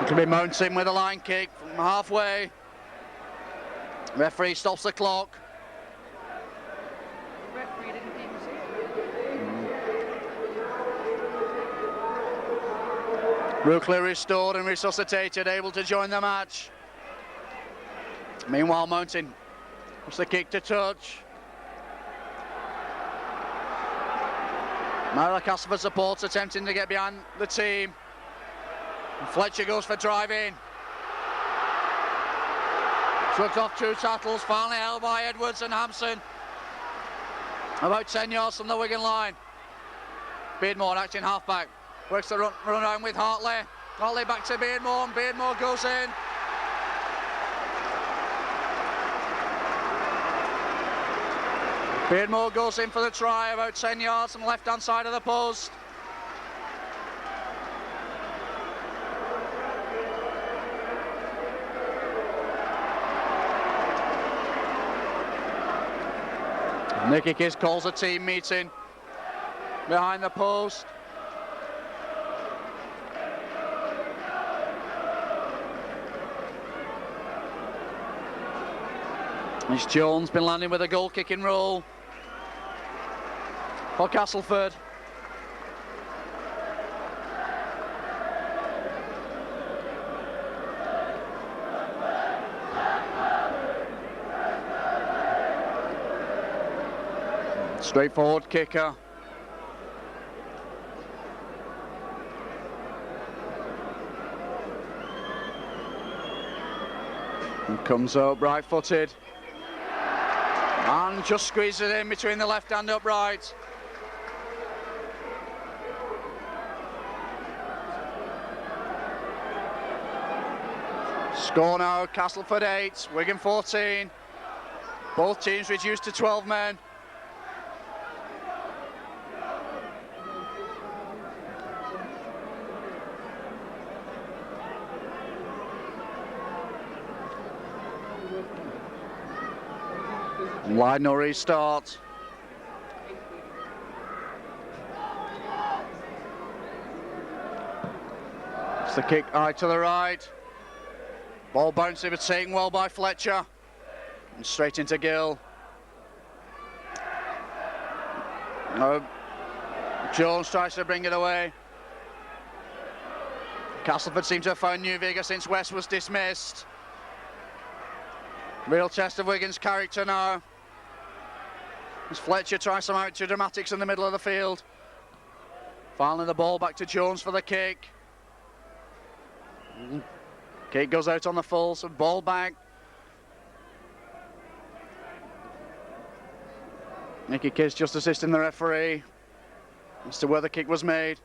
It'll be Mountain with a line kick from halfway. Referee stops the clock. The referee didn't even see it. Ruckley restored and resuscitated, able to join the match. Meanwhile, Mountain puts the kick to touch. Now the Castleford supports attempting to get behind the team. And Fletcher goes for driving. Shrugs off 2 tackles, finally held by Edwards and Hampson. About 10 yards from the Wigan line. Beardmore acting halfback. Works the run around with Hartley. Hartley back to Beardmore, and Beardmore goes in. Beardmore goes in for the try, about 10 yards from the left-hand side of the post. Nicky Kiss calls a team meeting behind the post. It's Jones been landing with a goal kicking role for Castleford. Straightforward kicker. And comes up right-footed. And just squeezes it in between the left and upright. Score now, Castleford 8, Wigan 14. Both teams reduced to 12 men. Wide no restart. It's the kick high to the right. Ball bouncing but taken well by Fletcher. And straight into Gill. No. Jones tries to bring it away. Castleford seems to have found new vigour since West was dismissed. Real test of Wigan's character now. As Fletcher tries some out to dramatics in the middle of the field. Finally the ball back to Jones for the kick. Kick goes out on the full, so ball back. Nicky Kiss just assisting the referee as to where the kick was made.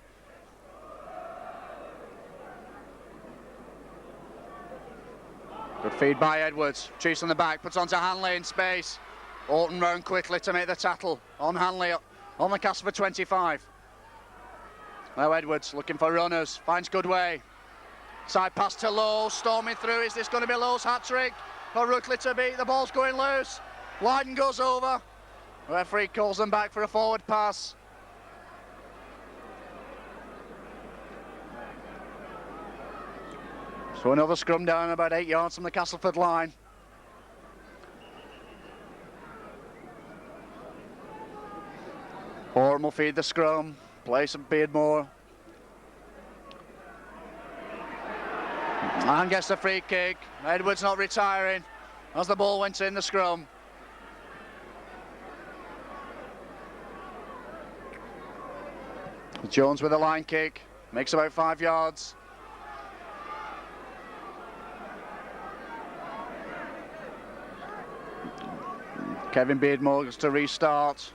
Good feed by Edwards. Chase on the back, puts onto Hanley in space. Orton round quickly to make the tackle on Hanley on the Castleford 25. Now Edwards looking for runners, finds Goodway. Side pass to Lowe, storming through. Is this going to be Lowe's hat-trick? For Ruckley to beat, the ball's going loose. Wyden goes over. The referee calls them back for a forward pass. So another scrum down about 8 yards from the Castleford line. Horton will feed the scrum, play some Beardmore. And gets the free kick. Edwards not retiring as the ball went in the scrum. Jones with a line kick, makes about 5 yards. Kevin Beardmore goes to restart.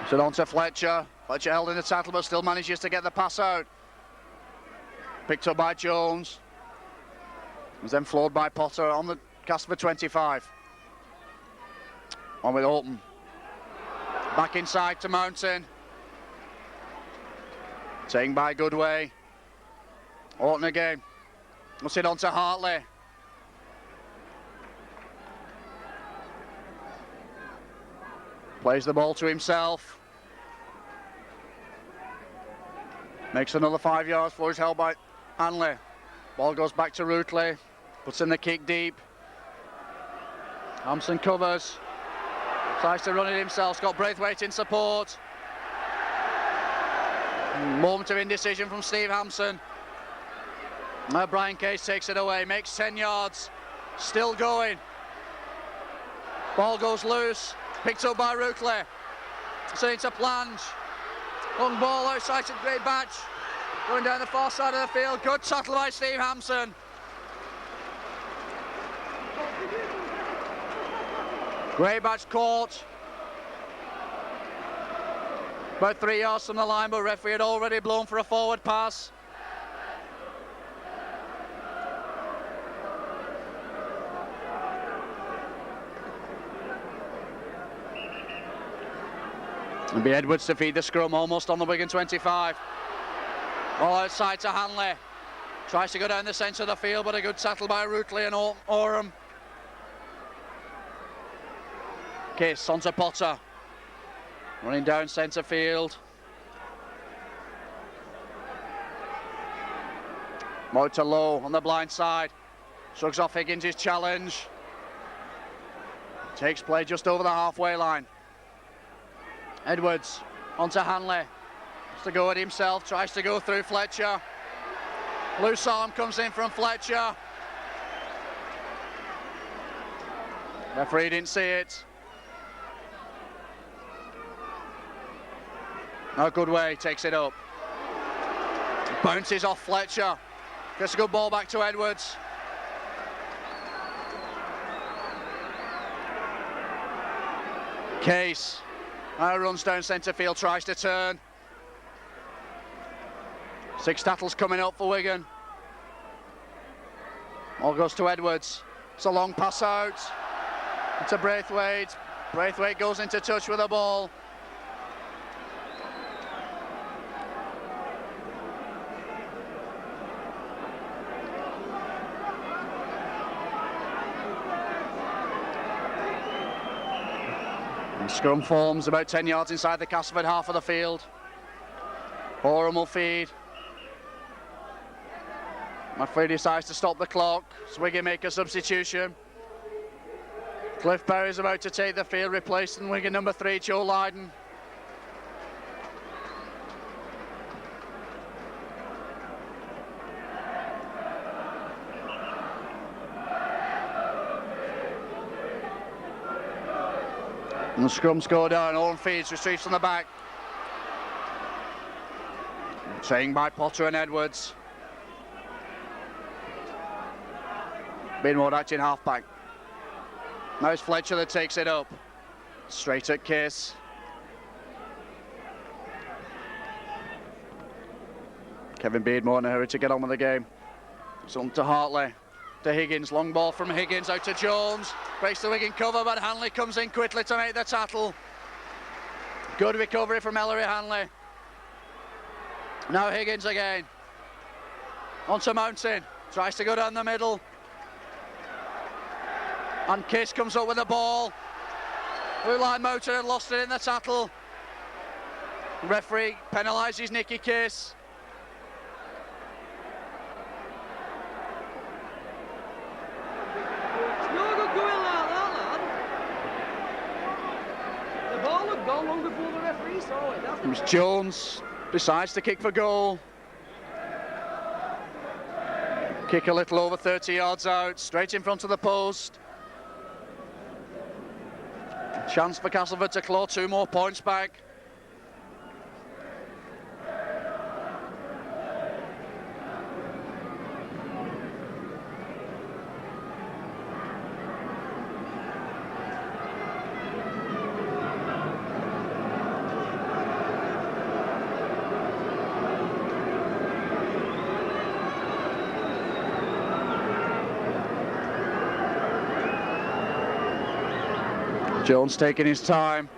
So on to Fletcher. Fletcher held in the tackle but still manages to get the pass out. Picked up by Jones. Was then floored by Potter on the Castleford 25. On with Alton. Back inside to Mountain. Taken by Goodway. Alton again. What's it on to Hartley. Plays the ball to himself. Makes another 5 yards before he's held by Hanley. Ball goes back to Rutley. Puts in the kick deep. Hampson covers. Tries to run it himself. Got Braithwaite in support. Moment of indecision from Steve Hampson. Now Brian Case takes it away. Makes 10 yards. Still going. Ball goes loose. Picked up by Rutley. So it's a plunge. Long ball outside to Great Batch. Going down the far side of the field. Good tackle by Steve Hampson. Great Batch caught. About 3 yards from the line, but referee had already blown for a forward pass. It'll be Edwards to feed the scrum, almost on the Wigan 25. Ball outside to Hanley. Tries to go down the centre of the field, but a good tackle by Rutley and Oram. Kiss onto Potter. Running down centre field. More to Lowe on the blind side. Shrugs off Higgins' challenge. Takes play just over the halfway line. Edwards onto Hanley. Has to go at himself, tries to go through Fletcher. Loose arm comes in from Fletcher. Referee didn't see it. No, Goodway takes it up. Bounces off Fletcher. Gets a good ball back to Edwards. Case now runs down centre field, tries to turn. 6 tackles coming up for Wigan. All goes to Edwards. It's a long pass out. Into Braithwaite. Braithwaite goes into touch with the ball. And scrum forms about 10 yards inside the Castleford half of the field. Oram will feed. Referee decides to stop the clock. Wigan make a substitution. Cliff Perry's about to take the field, replacing Wigan number 3, Joe Lydon. And the scrums go down. Owen feeds, retreats from the back. Saying by Potter and Edwards. Beardmore acting half-back. Now it's Fletcher that takes it up. Straight at Case. Kevin Beardmore in a hurry to get on with the game. It's on to Hartley. To Higgins, long ball from Higgins out to Jones. Breaks the Wigan cover, but Hanley comes in quickly to make the tackle. Good recovery from Ellery Hanley. Now Higgins again. On to Mountain. Tries to go down the middle. And Kiss comes up with the ball. Blue line Mountain had lost it in the tackle. The referee penalises Nicky Kiss. It's no good going like that, lad. The ball had gone long before the referee saw it. It was Jones decides to kick for goal. Kick a little over 30 yards out, straight in front of the post. Chance for Castleford to claw 2 more points back. Jones taking his time.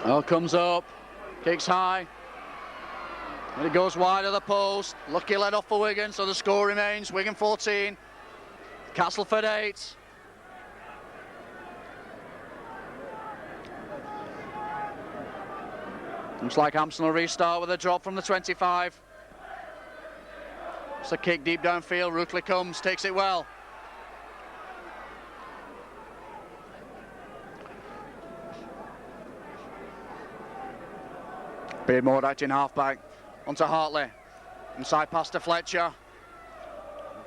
Oh, comes up, kicks high. And it goes wide of the post. Lucky let off for Wigan, so the score remains Wigan 14, Castleford 8. Looks like Hampson will restart with a drop from the 25. It's a kick deep downfield. Rookley comes, takes it well. Beardmore acting halfback onto Hartley. Inside pass to Fletcher.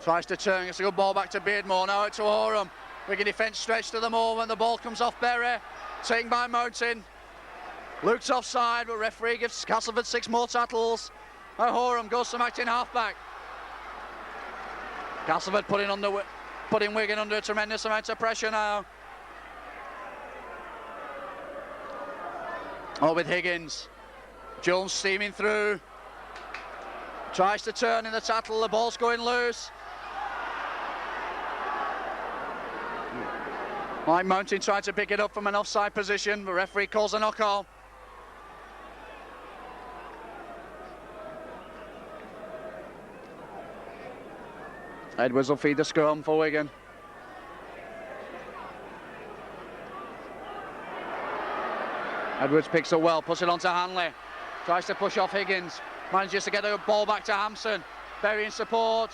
Tries to turn. It's a good ball back to Beardmore. Now out to Oram. Wigan defence stretched to the moment. The ball comes off Berry. Taken by Mountain. Luke's offside, but referee gives Castleford 6 more tackles. Now Horam goes to acting halfback. Castleford putting Wigan under a tremendous amount of pressure now. Oh, with Higgins. Jones steaming through. Tries to turn in the tackle, the ball's going loose. Mike Mountain tried to pick it up from an offside position, the referee calls a knock-on. Edwards will feed the scrum for Wigan. Edwards picks it well, puts it onto Hanley. Tries to push off Higgins. Manages to get the ball back to Hampson. Berry in support.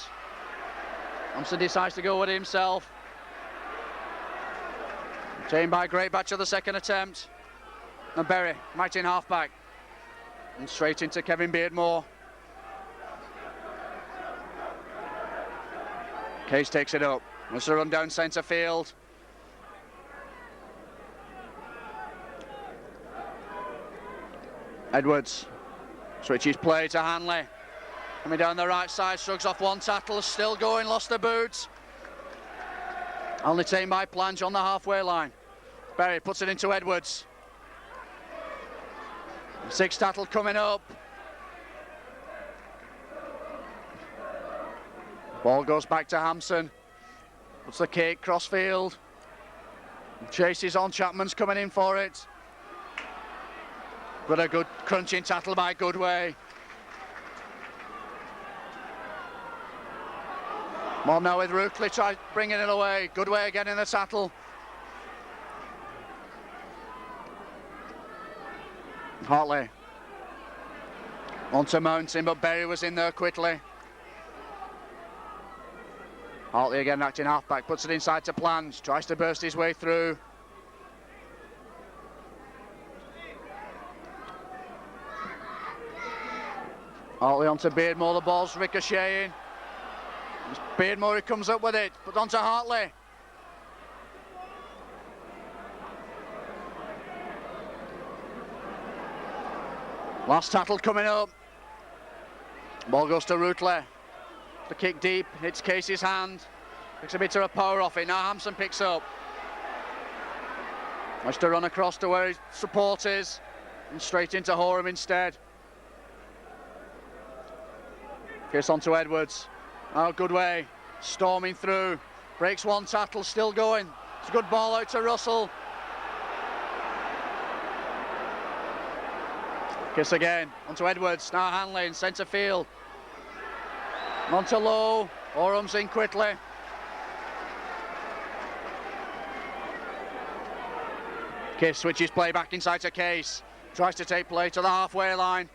Hampson decides to go with it himself. Taken by Great Batch of the second attempt. And Berry, right in halfback. And straight into Kevin Beardmore. Case takes it up. Wants to run down centre field. Edwards switches play to Hanley. Coming down the right side, shrugs off one tackle, still going, lost the boot. Only taken by Plange on the halfway line. Berry puts it into Edwards. 6 tackle coming up. Ball goes back to Hampson. Puts the kick, crossfield. Chases on, Chapman's coming in for it. But a good crunching tackle by Goodway. Well, now with Rookley try bringing it away. Goodway again in the tackle. Hartley. Onto Mountain, but Berry was in there quickly. Hartley again acting halfback, puts it inside to Plange, tries to burst his way through. Hartley onto Beardmore, the ball's ricocheting. It's Beardmore who comes up with it, but onto Hartley. Last tackle coming up. Ball goes to Rootley. The kick deep, hits Casey's hand. Takes a bit of power off it. Now Hampson picks up. Wants to run across to where his support is. And straight into Horam instead. Kiss onto Edwards. Oh, Goodway. Storming through. Breaks one tackle, still going. It's a good ball out to Russell. Kiss again, onto Edwards, now Hanley in centre field. Onto Lowe, Orham's in quickly. Case switches play back inside to Case. Tries to take play to the halfway line.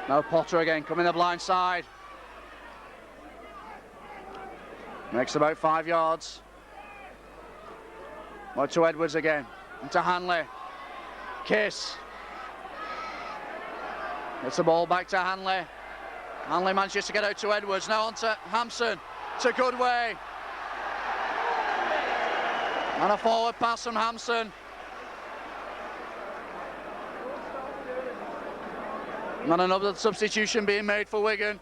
Now Potter again, coming the blind side. Makes about 5 yards. Out to Edwards again, into Hanley. Kiss. Gets the ball back to Hanley. Hanley manages to get out to Edwards. Now on to Hampson, to Goodway. And a forward pass from Hampson. And another substitution being made for Wigan.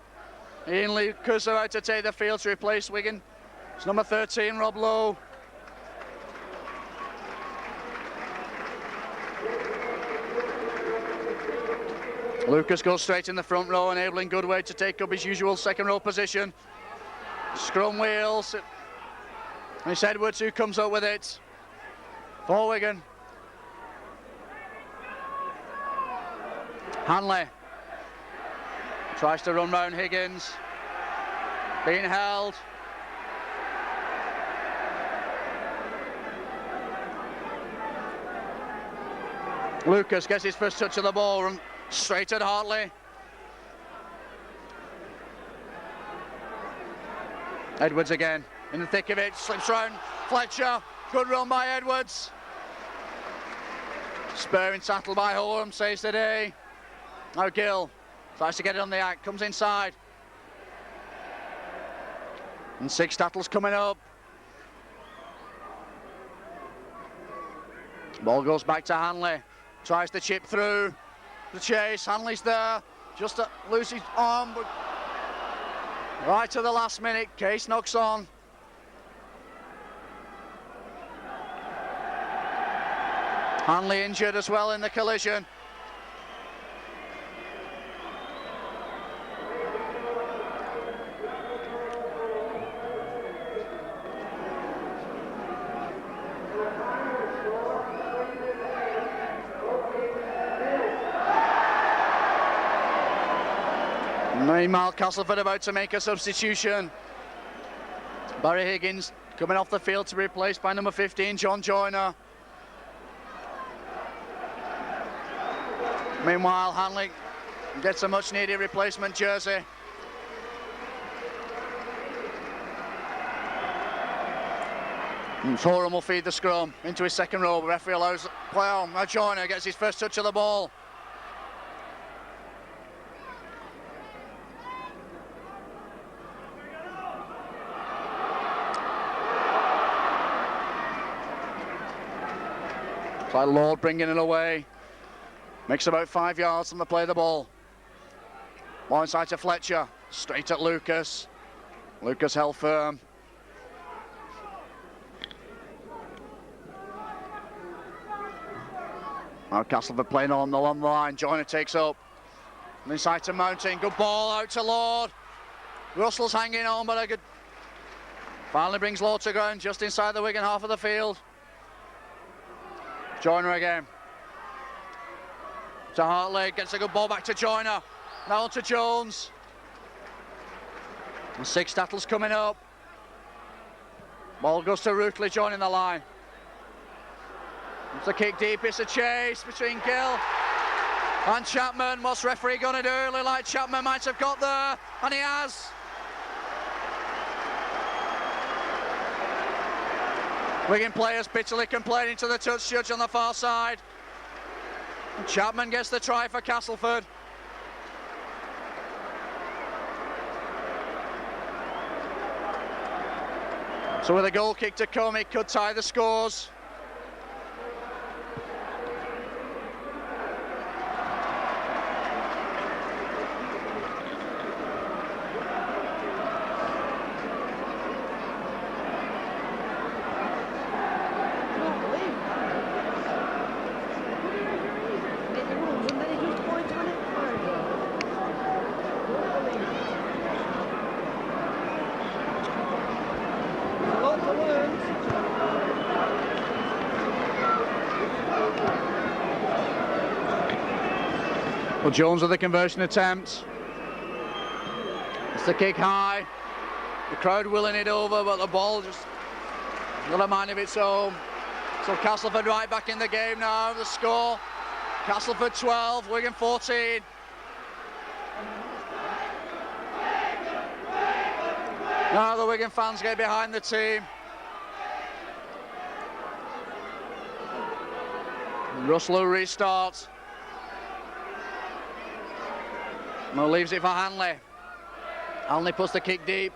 Ian Lucas about to take the field to replace Wigan. It's number 13, Rob Lowe. Lucas goes straight in the front row, enabling Goodway to take up his usual second row position. Scrum wheels. And it's Edwards who comes up with it for Wigan. Hanley tries to run round Higgins. Being held. Lucas gets his first touch of the ball, run straight at Hartley. Edwards again, in the thick of it, slips round Fletcher. Good run by Edwards. Spurring tackle by Horam, saves the day. Now Gill tries to get it on the act, comes inside. And 6 tackles coming up. Ball goes back to Hanley. Tries to chip through the chase. Hanley's there. Just to lose his arm, but right to the last minute, Case knocks on. Hanley injured as well in the collision. Meanwhile, Castleford about to make a substitution. Barry Higgins coming off the field to be replaced by number 15, John Joyner. Meanwhile, Hanley gets a much needed replacement jersey. And Forum will feed the scrum into his second row. The referee allows play on. Now Joyner gets his first touch of the ball. By Lord bringing it away. Makes about 5 yards from the play of the ball. Ball inside to Fletcher. Straight at Lucas. Lucas held firm. Now Castleford playing on the line. Joyner takes up. And inside to Mountain. Good ball out to Lord. Russell's hanging on, but a good. Finally brings Lord to ground just inside the Wigan half of the field. Joyner again. To Hartley, gets a good ball back to Joyner. Now on to Jones. And 6 tackles coming up. Ball goes to Rutley joining the line. It's a kick deep, it's a chase between Gill and Chapman. What's referee going to do? Look like Chapman might have got there, and he has. Wigan players bitterly complaining to the touch judge on the far side. And Chapman gets the try for Castleford. So with a goal kick to come, it could tie the scores. Well, Jones with the conversion attempt. It's the kick high. The crowd willing it over, but the ball just got a mind of its own. So Castleford right back in the game now. The score, Castleford 12, Wigan 14. Now the Wigan fans get behind the team. Russell restarts. Mo leaves it for Hanley. Hanley puts the kick deep.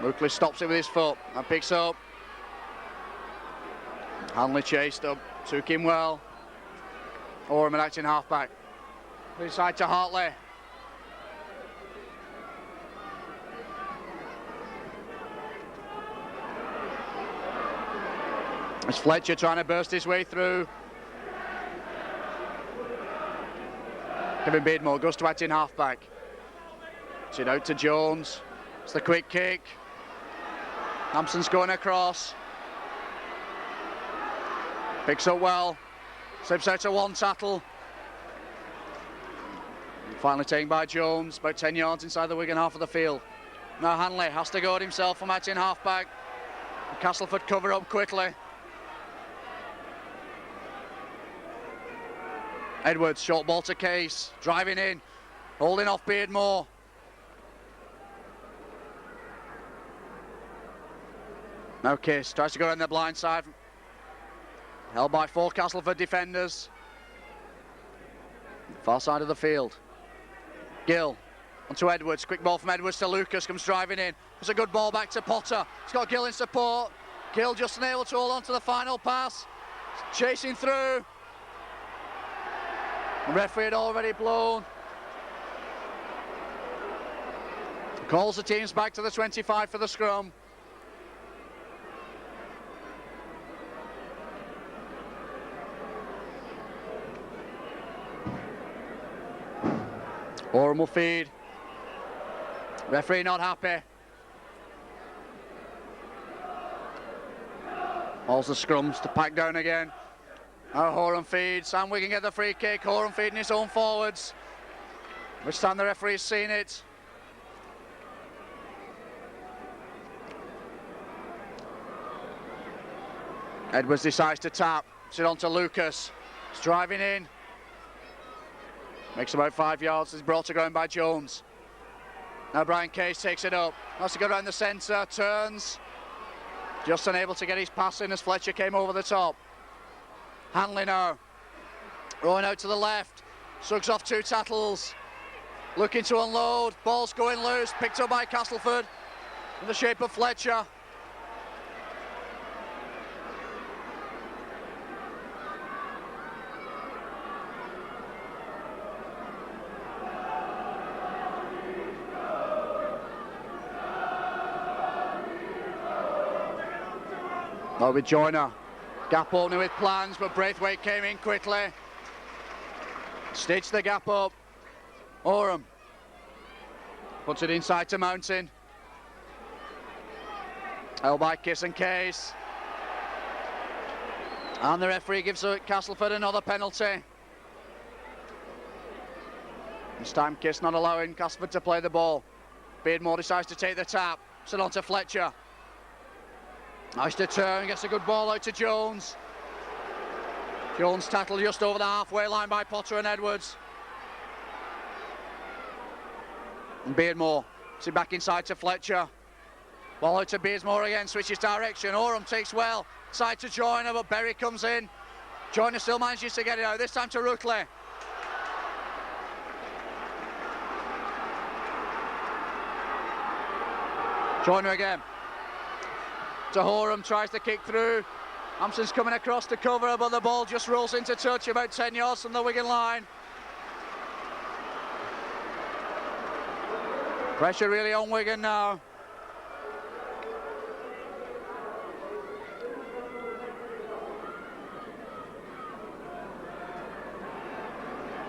Rutley stops it with his foot and picks up. Hanley chased up, took him well. Orman acting halfback. Inside to Hartley. It's Fletcher trying to burst his way through. Kevin Beardmore goes to acting halfback. It's it out to Jones. It's the quick kick. Hampson's going across. Picks up well. Slips out to one tackle. Finally taken by Jones, about 10 yards inside the Wigan half of the field. Now Hanley has to guard himself from out in half-back. Castleford cover up quickly. Edwards, short ball to Case, driving in, holding off Beardmore. Now Case tries to go around the blind side. Held by 4 Castleford defenders. Far side of the field. Gill onto Edwards, quick ball from Edwards to Lucas, comes driving in. It's a good ball back to Potter. It's got Gill in support. Gill just unable to hold on to the final pass. Chasing through. The referee had already blown. Calls the teams back to the 25 for the scrum. Oram will feed. Referee not happy. Calls the scrums to pack down again. Now Horan feeds. Sam Wigan get the free kick. Horan feeding his own forwards. Which time the referee's seen it. Edwards decides to tap. It's it on to Lucas. He's driving in. Makes about 5 yards. It's brought to ground by Jones. Now Brian Case takes it up. Has to go around the centre. Turns. Just unable to get his pass in as Fletcher came over the top. Hanley now. Rolling out to the left. Suggs off 2 tackles. Looking to unload. Ball's going loose. Picked up by Castleford. In the shape of Fletcher. Well, with Joyner, gap opening with plans, but Braithwaite came in quickly. Stitched the gap up. Oram puts it inside to Mountain. Held by Kiss and Case. And the referee gives Castleford another penalty. This time Kiss not allowing Castleford to play the ball. Beardmore decides to take the tap. Sit on to Fletcher. Nice to turn, gets a good ball out to Jones. Jones tackled just over the halfway line by Potter and Edwards. And Beardmore, see back inside to Fletcher. Ball out to Beardmore again, switches direction. Oram takes well, side to Joyner, but Berry comes in. Joyner still manages to get it out, this time to Rookley. Joyner again. To Horam, tries to kick through. Hampson's coming across to cover, but the ball just rolls into touch about 10 yards from the Wigan line. Pressure really on Wigan now.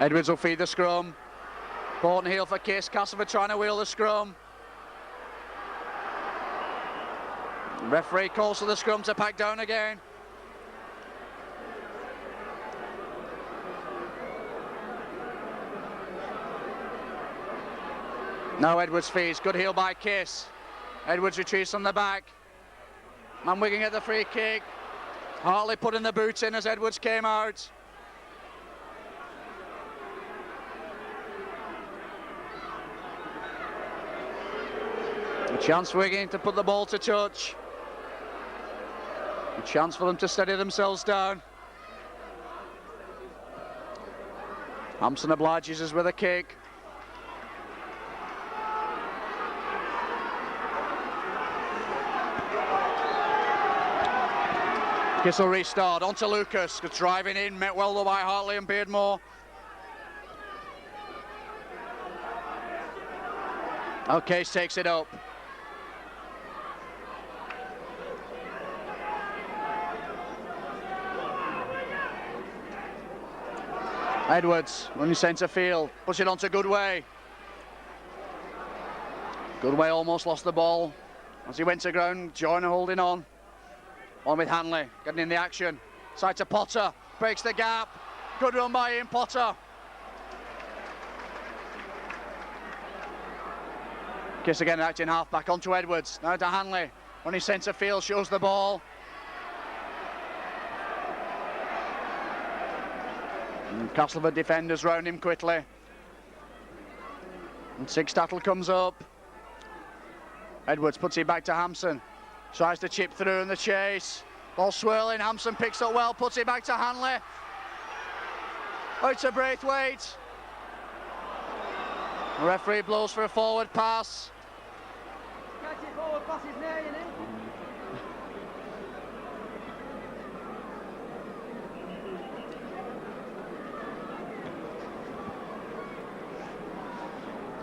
Edwards will feed the scrum. Porton heel for Kiss. Castleford trying to wheel the scrum. Referee calls for the scrum to pack down again. Now Edwards feeds, good heel by Kiss. Edwards retrieves from the back. Man Wigan get the free kick. Hartley putting the boot in as Edwards came out. A chance for Wigan to put the ball to touch. A chance for them to steady themselves down. Hampson obliges us with a kick. Kiss will restart, on to Lucas, driving in, met well though by Hartley and Beardmore. Okay, takes it up. Edwards running centre field, puts it onto Goodway. Goodway almost lost the ball as he went to ground. Joyner holding on. On with Hanley, getting in the action. Side to Potter, breaks the gap. Good run by Ian Potter. Kiss again acting half back onto Edwards. Now to Hanley. On his centre field, shows the ball. And Castleford defenders round him quickly. And Six Tattle comes up. Edwards puts it back to Hampson. Tries to chip through in the chase. Ball swirling, Hampson picks up well, puts it back to Hanley. Out to Braithwaite. The referee blows for a forward pass. Catch it forward, pass is near, you know.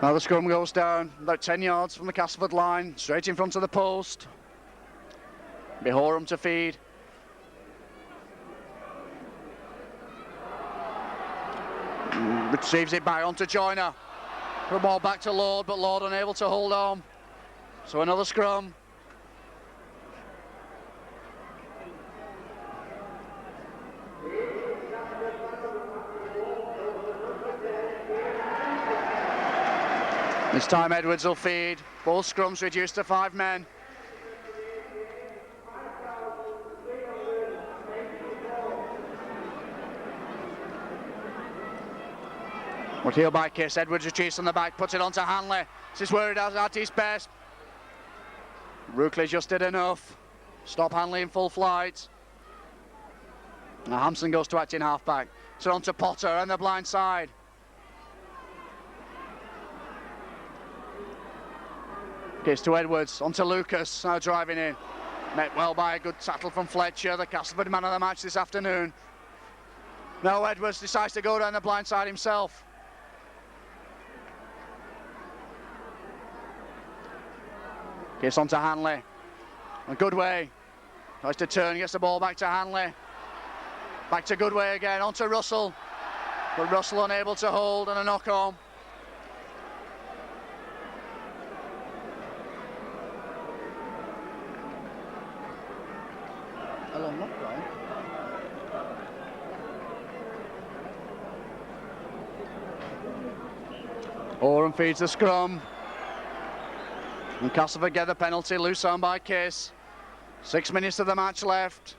Now the scrum goes down, about 10 yards from the Castleford line, straight in front of the post. Behorum to feed. Receives it back onto Joyner. Good ball back to Lord, but Lord unable to hold on. So another scrum. This time Edwards will feed. Both scrums reduced to 5 men. But heel by Kiss. Edwards retreats on the back, puts it onto Hanley. This is where it has at his best. Rookley just did enough. Stop Hanley in full flight. Now Hampson goes to acting half-back. So on to Potter and the blind side. Kiss to Edwards, onto Lucas, now driving in. Met well by a good tackle from Fletcher, the Castleford man of the match this afternoon. Now Edwards decides to go down the blind side himself. Kiss onto Hanley. A Goodway. Tries to turn, gets the ball back to Hanley. Back to Goodway again, onto Russell. But Russell unable to hold and a knock on. A long knock, Brian. Oram feeds the scrum. And Castleford get the penalty, loose on by Kiss. 6 minutes of the match left.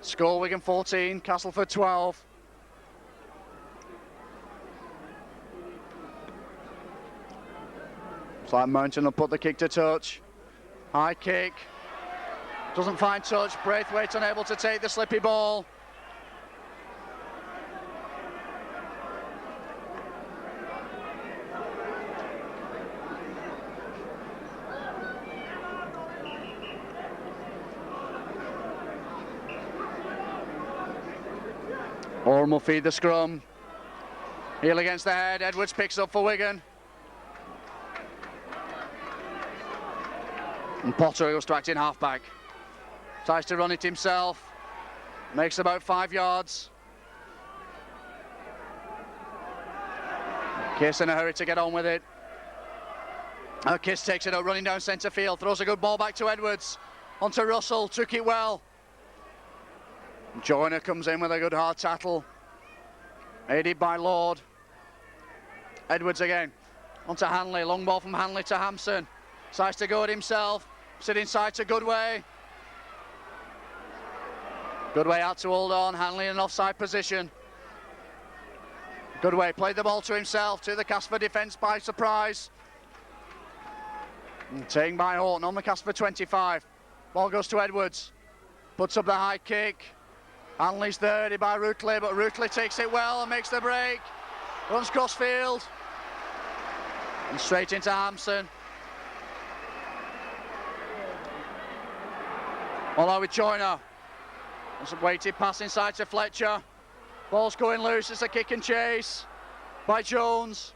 Score Wigan 14, Castleford 12. It's like Mountain will put the kick to touch. High kick. Doesn't find touch. Braithwaite unable to take the slippy ball. Orme will feed the scrum. Heel against the head. Edwards picks up for Wigan. And Potter goes to act in half-back. Tries to run it himself. Makes about 5 yards. Kiss in a hurry to get on with it. Kiss takes it out, running down centre field. Throws a good ball back to Edwards. Onto Russell, took it well. Joyner comes in with a good hard tackle. Aided by Lord. Edwards again. Onto Hanley, long ball from Hanley to Hampson. Decides to go it himself. Sit inside to Goodway. Goodway out to hold on. Hanley in an offside position. Goodway played the ball to himself, to the Castleford defence by surprise. And taken by Horton on the Castleford 25. Ball goes to Edwards. Puts up the high kick. Hanley's there by Rookley, but Rookley takes it well and makes the break. Runs cross field. And straight into Hampson. Although with Joyner. There's a weighted pass inside to Fletcher. Ball's going loose, it's a kick and chase by Jones.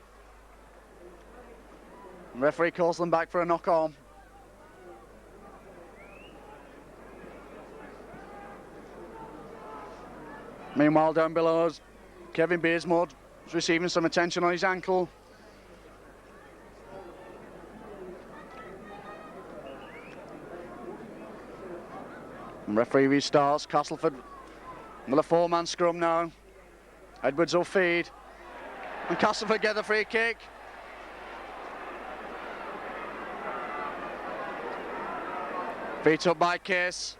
The referee calls them back for a knock on. Meanwhile, down below us, Kevin Beersmore is receiving some attention on his ankle. And referee restarts. Castleford with a 4-man scrum now. Edwards will feed. And Castleford get the free kick. Feet up by Case.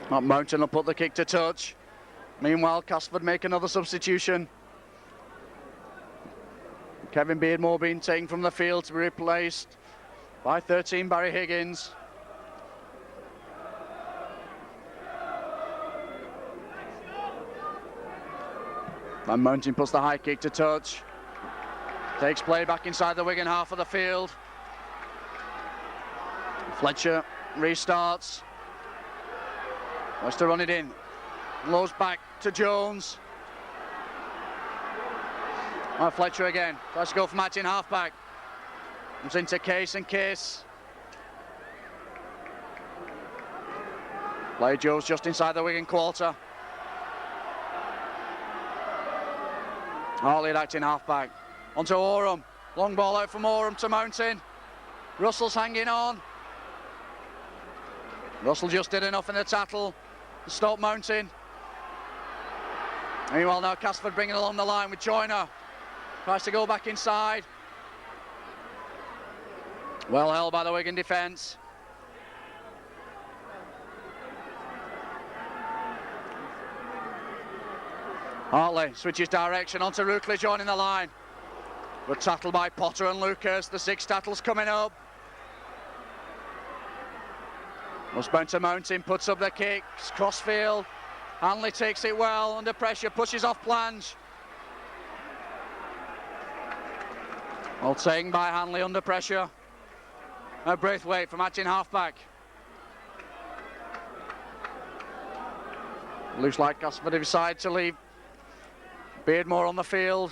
Mountain will put the kick to touch. Meanwhile, Castleford make another substitution. Kevin Beardmore being taken from the field to be replaced by 13 Barry Higgins. And Mountain puts the high kick to touch. Takes play back inside the Wigan half of the field. Fletcher restarts. Wants to run it in. Lows back to Jones. Oh, Fletcher again. Tries to go for Martin halfback. Comes into Case and Case. Play Jones just inside the Wigan quarter. Hartley acting halfback. Onto Oram. Long ball out from Oram to Mountain. Russell's hanging on. Russell just did enough in the tackle to stop Mountain. Meanwhile now Castleford bringing along the line with Joyner. Tries to go back inside. Well held by the Wigan defence. Hartley switches direction onto Rookley joining the line. Good tackle by Potter and Lucas. The 6 tackles coming up. Must to Mountain, puts up the kicks, crossfield. Hanley takes it well, under pressure, pushes off Plange. Well taken by Hanley under pressure. No Braithwaite from Atchin halfback. Looks like Castleford decide to leave Beardmore on the field.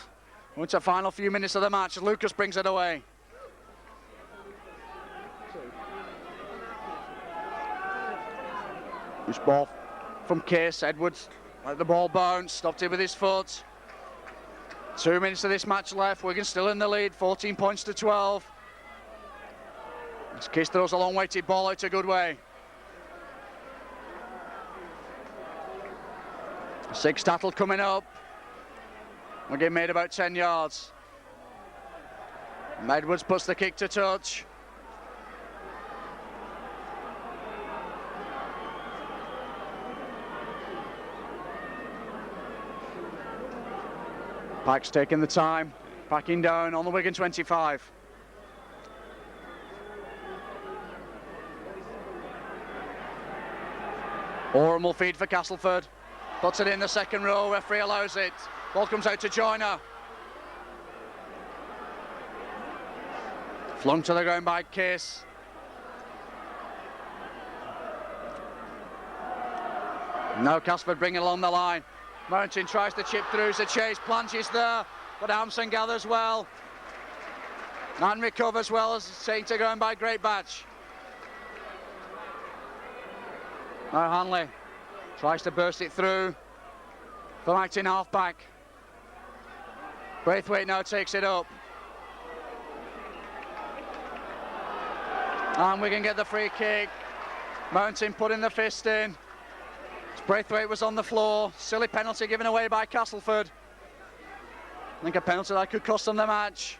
Into the final few minutes of the match. Lucas brings it away. This ball from Case. Edwards let the ball bounce, stopped it with his foot. 2 minutes of this match left. Wigan still in the lead, 14 points to 12. As Case throws a long weighted ball out a good way. 6 tackle coming up. Wigan made about 10 yards. Edwards puts the kick to touch. Pack's taking the time, packing down on the Wigan 25. Oram will feed for Castleford. Puts it in the second row, referee allows it. Ball comes out to Joyner. Flung to the ground by Case. Now Castleford bringing along the line. Mountain tries to chip through, so Chase plunges there, but Hampson gathers well. And recovers well as it's taken to go in by Great Batch. Now Hanley tries to burst it through from acting halfback. Braithwaite now takes it up. And we can get the free kick. Mountain putting the fist in. Braithwaite was on the floor. Silly penalty given away by Castleford. I think a penalty that could cost them the match.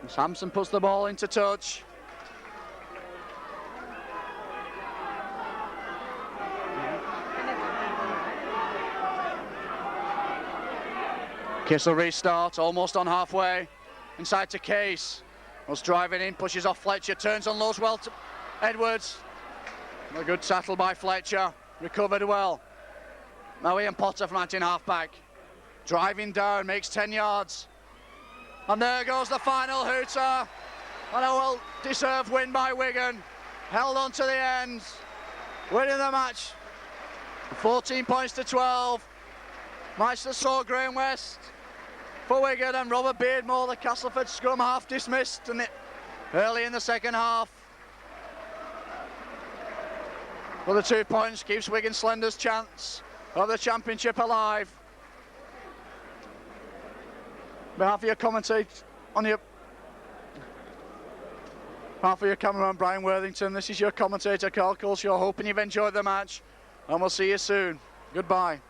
As Hampson puts the ball into touch. Kissel restart, almost on halfway. Inside to Case. Was driving in, pushes off Fletcher, turns on lows well to Edwards. A good tackle by Fletcher. Recovered well. Now Ian Potter from Antin halfback. Driving down, makes 10 yards. And there goes the final hooter. And a well-deserved win by Wigan. Held on to the end. Winning the match. 14 points to 12. Match that saw Graham West for Wigan and Robert Beardmore, the Castleford scrum half dismissed and early in the second half. Well, the 2 points keeps Wigan Slender's chance of the championship alive. On behalf of your commentator, on your behalf of your cameraman Brian Worthington, this is your commentator Carl Culshaw, hoping you've enjoyed the match, and we'll see you soon. Goodbye.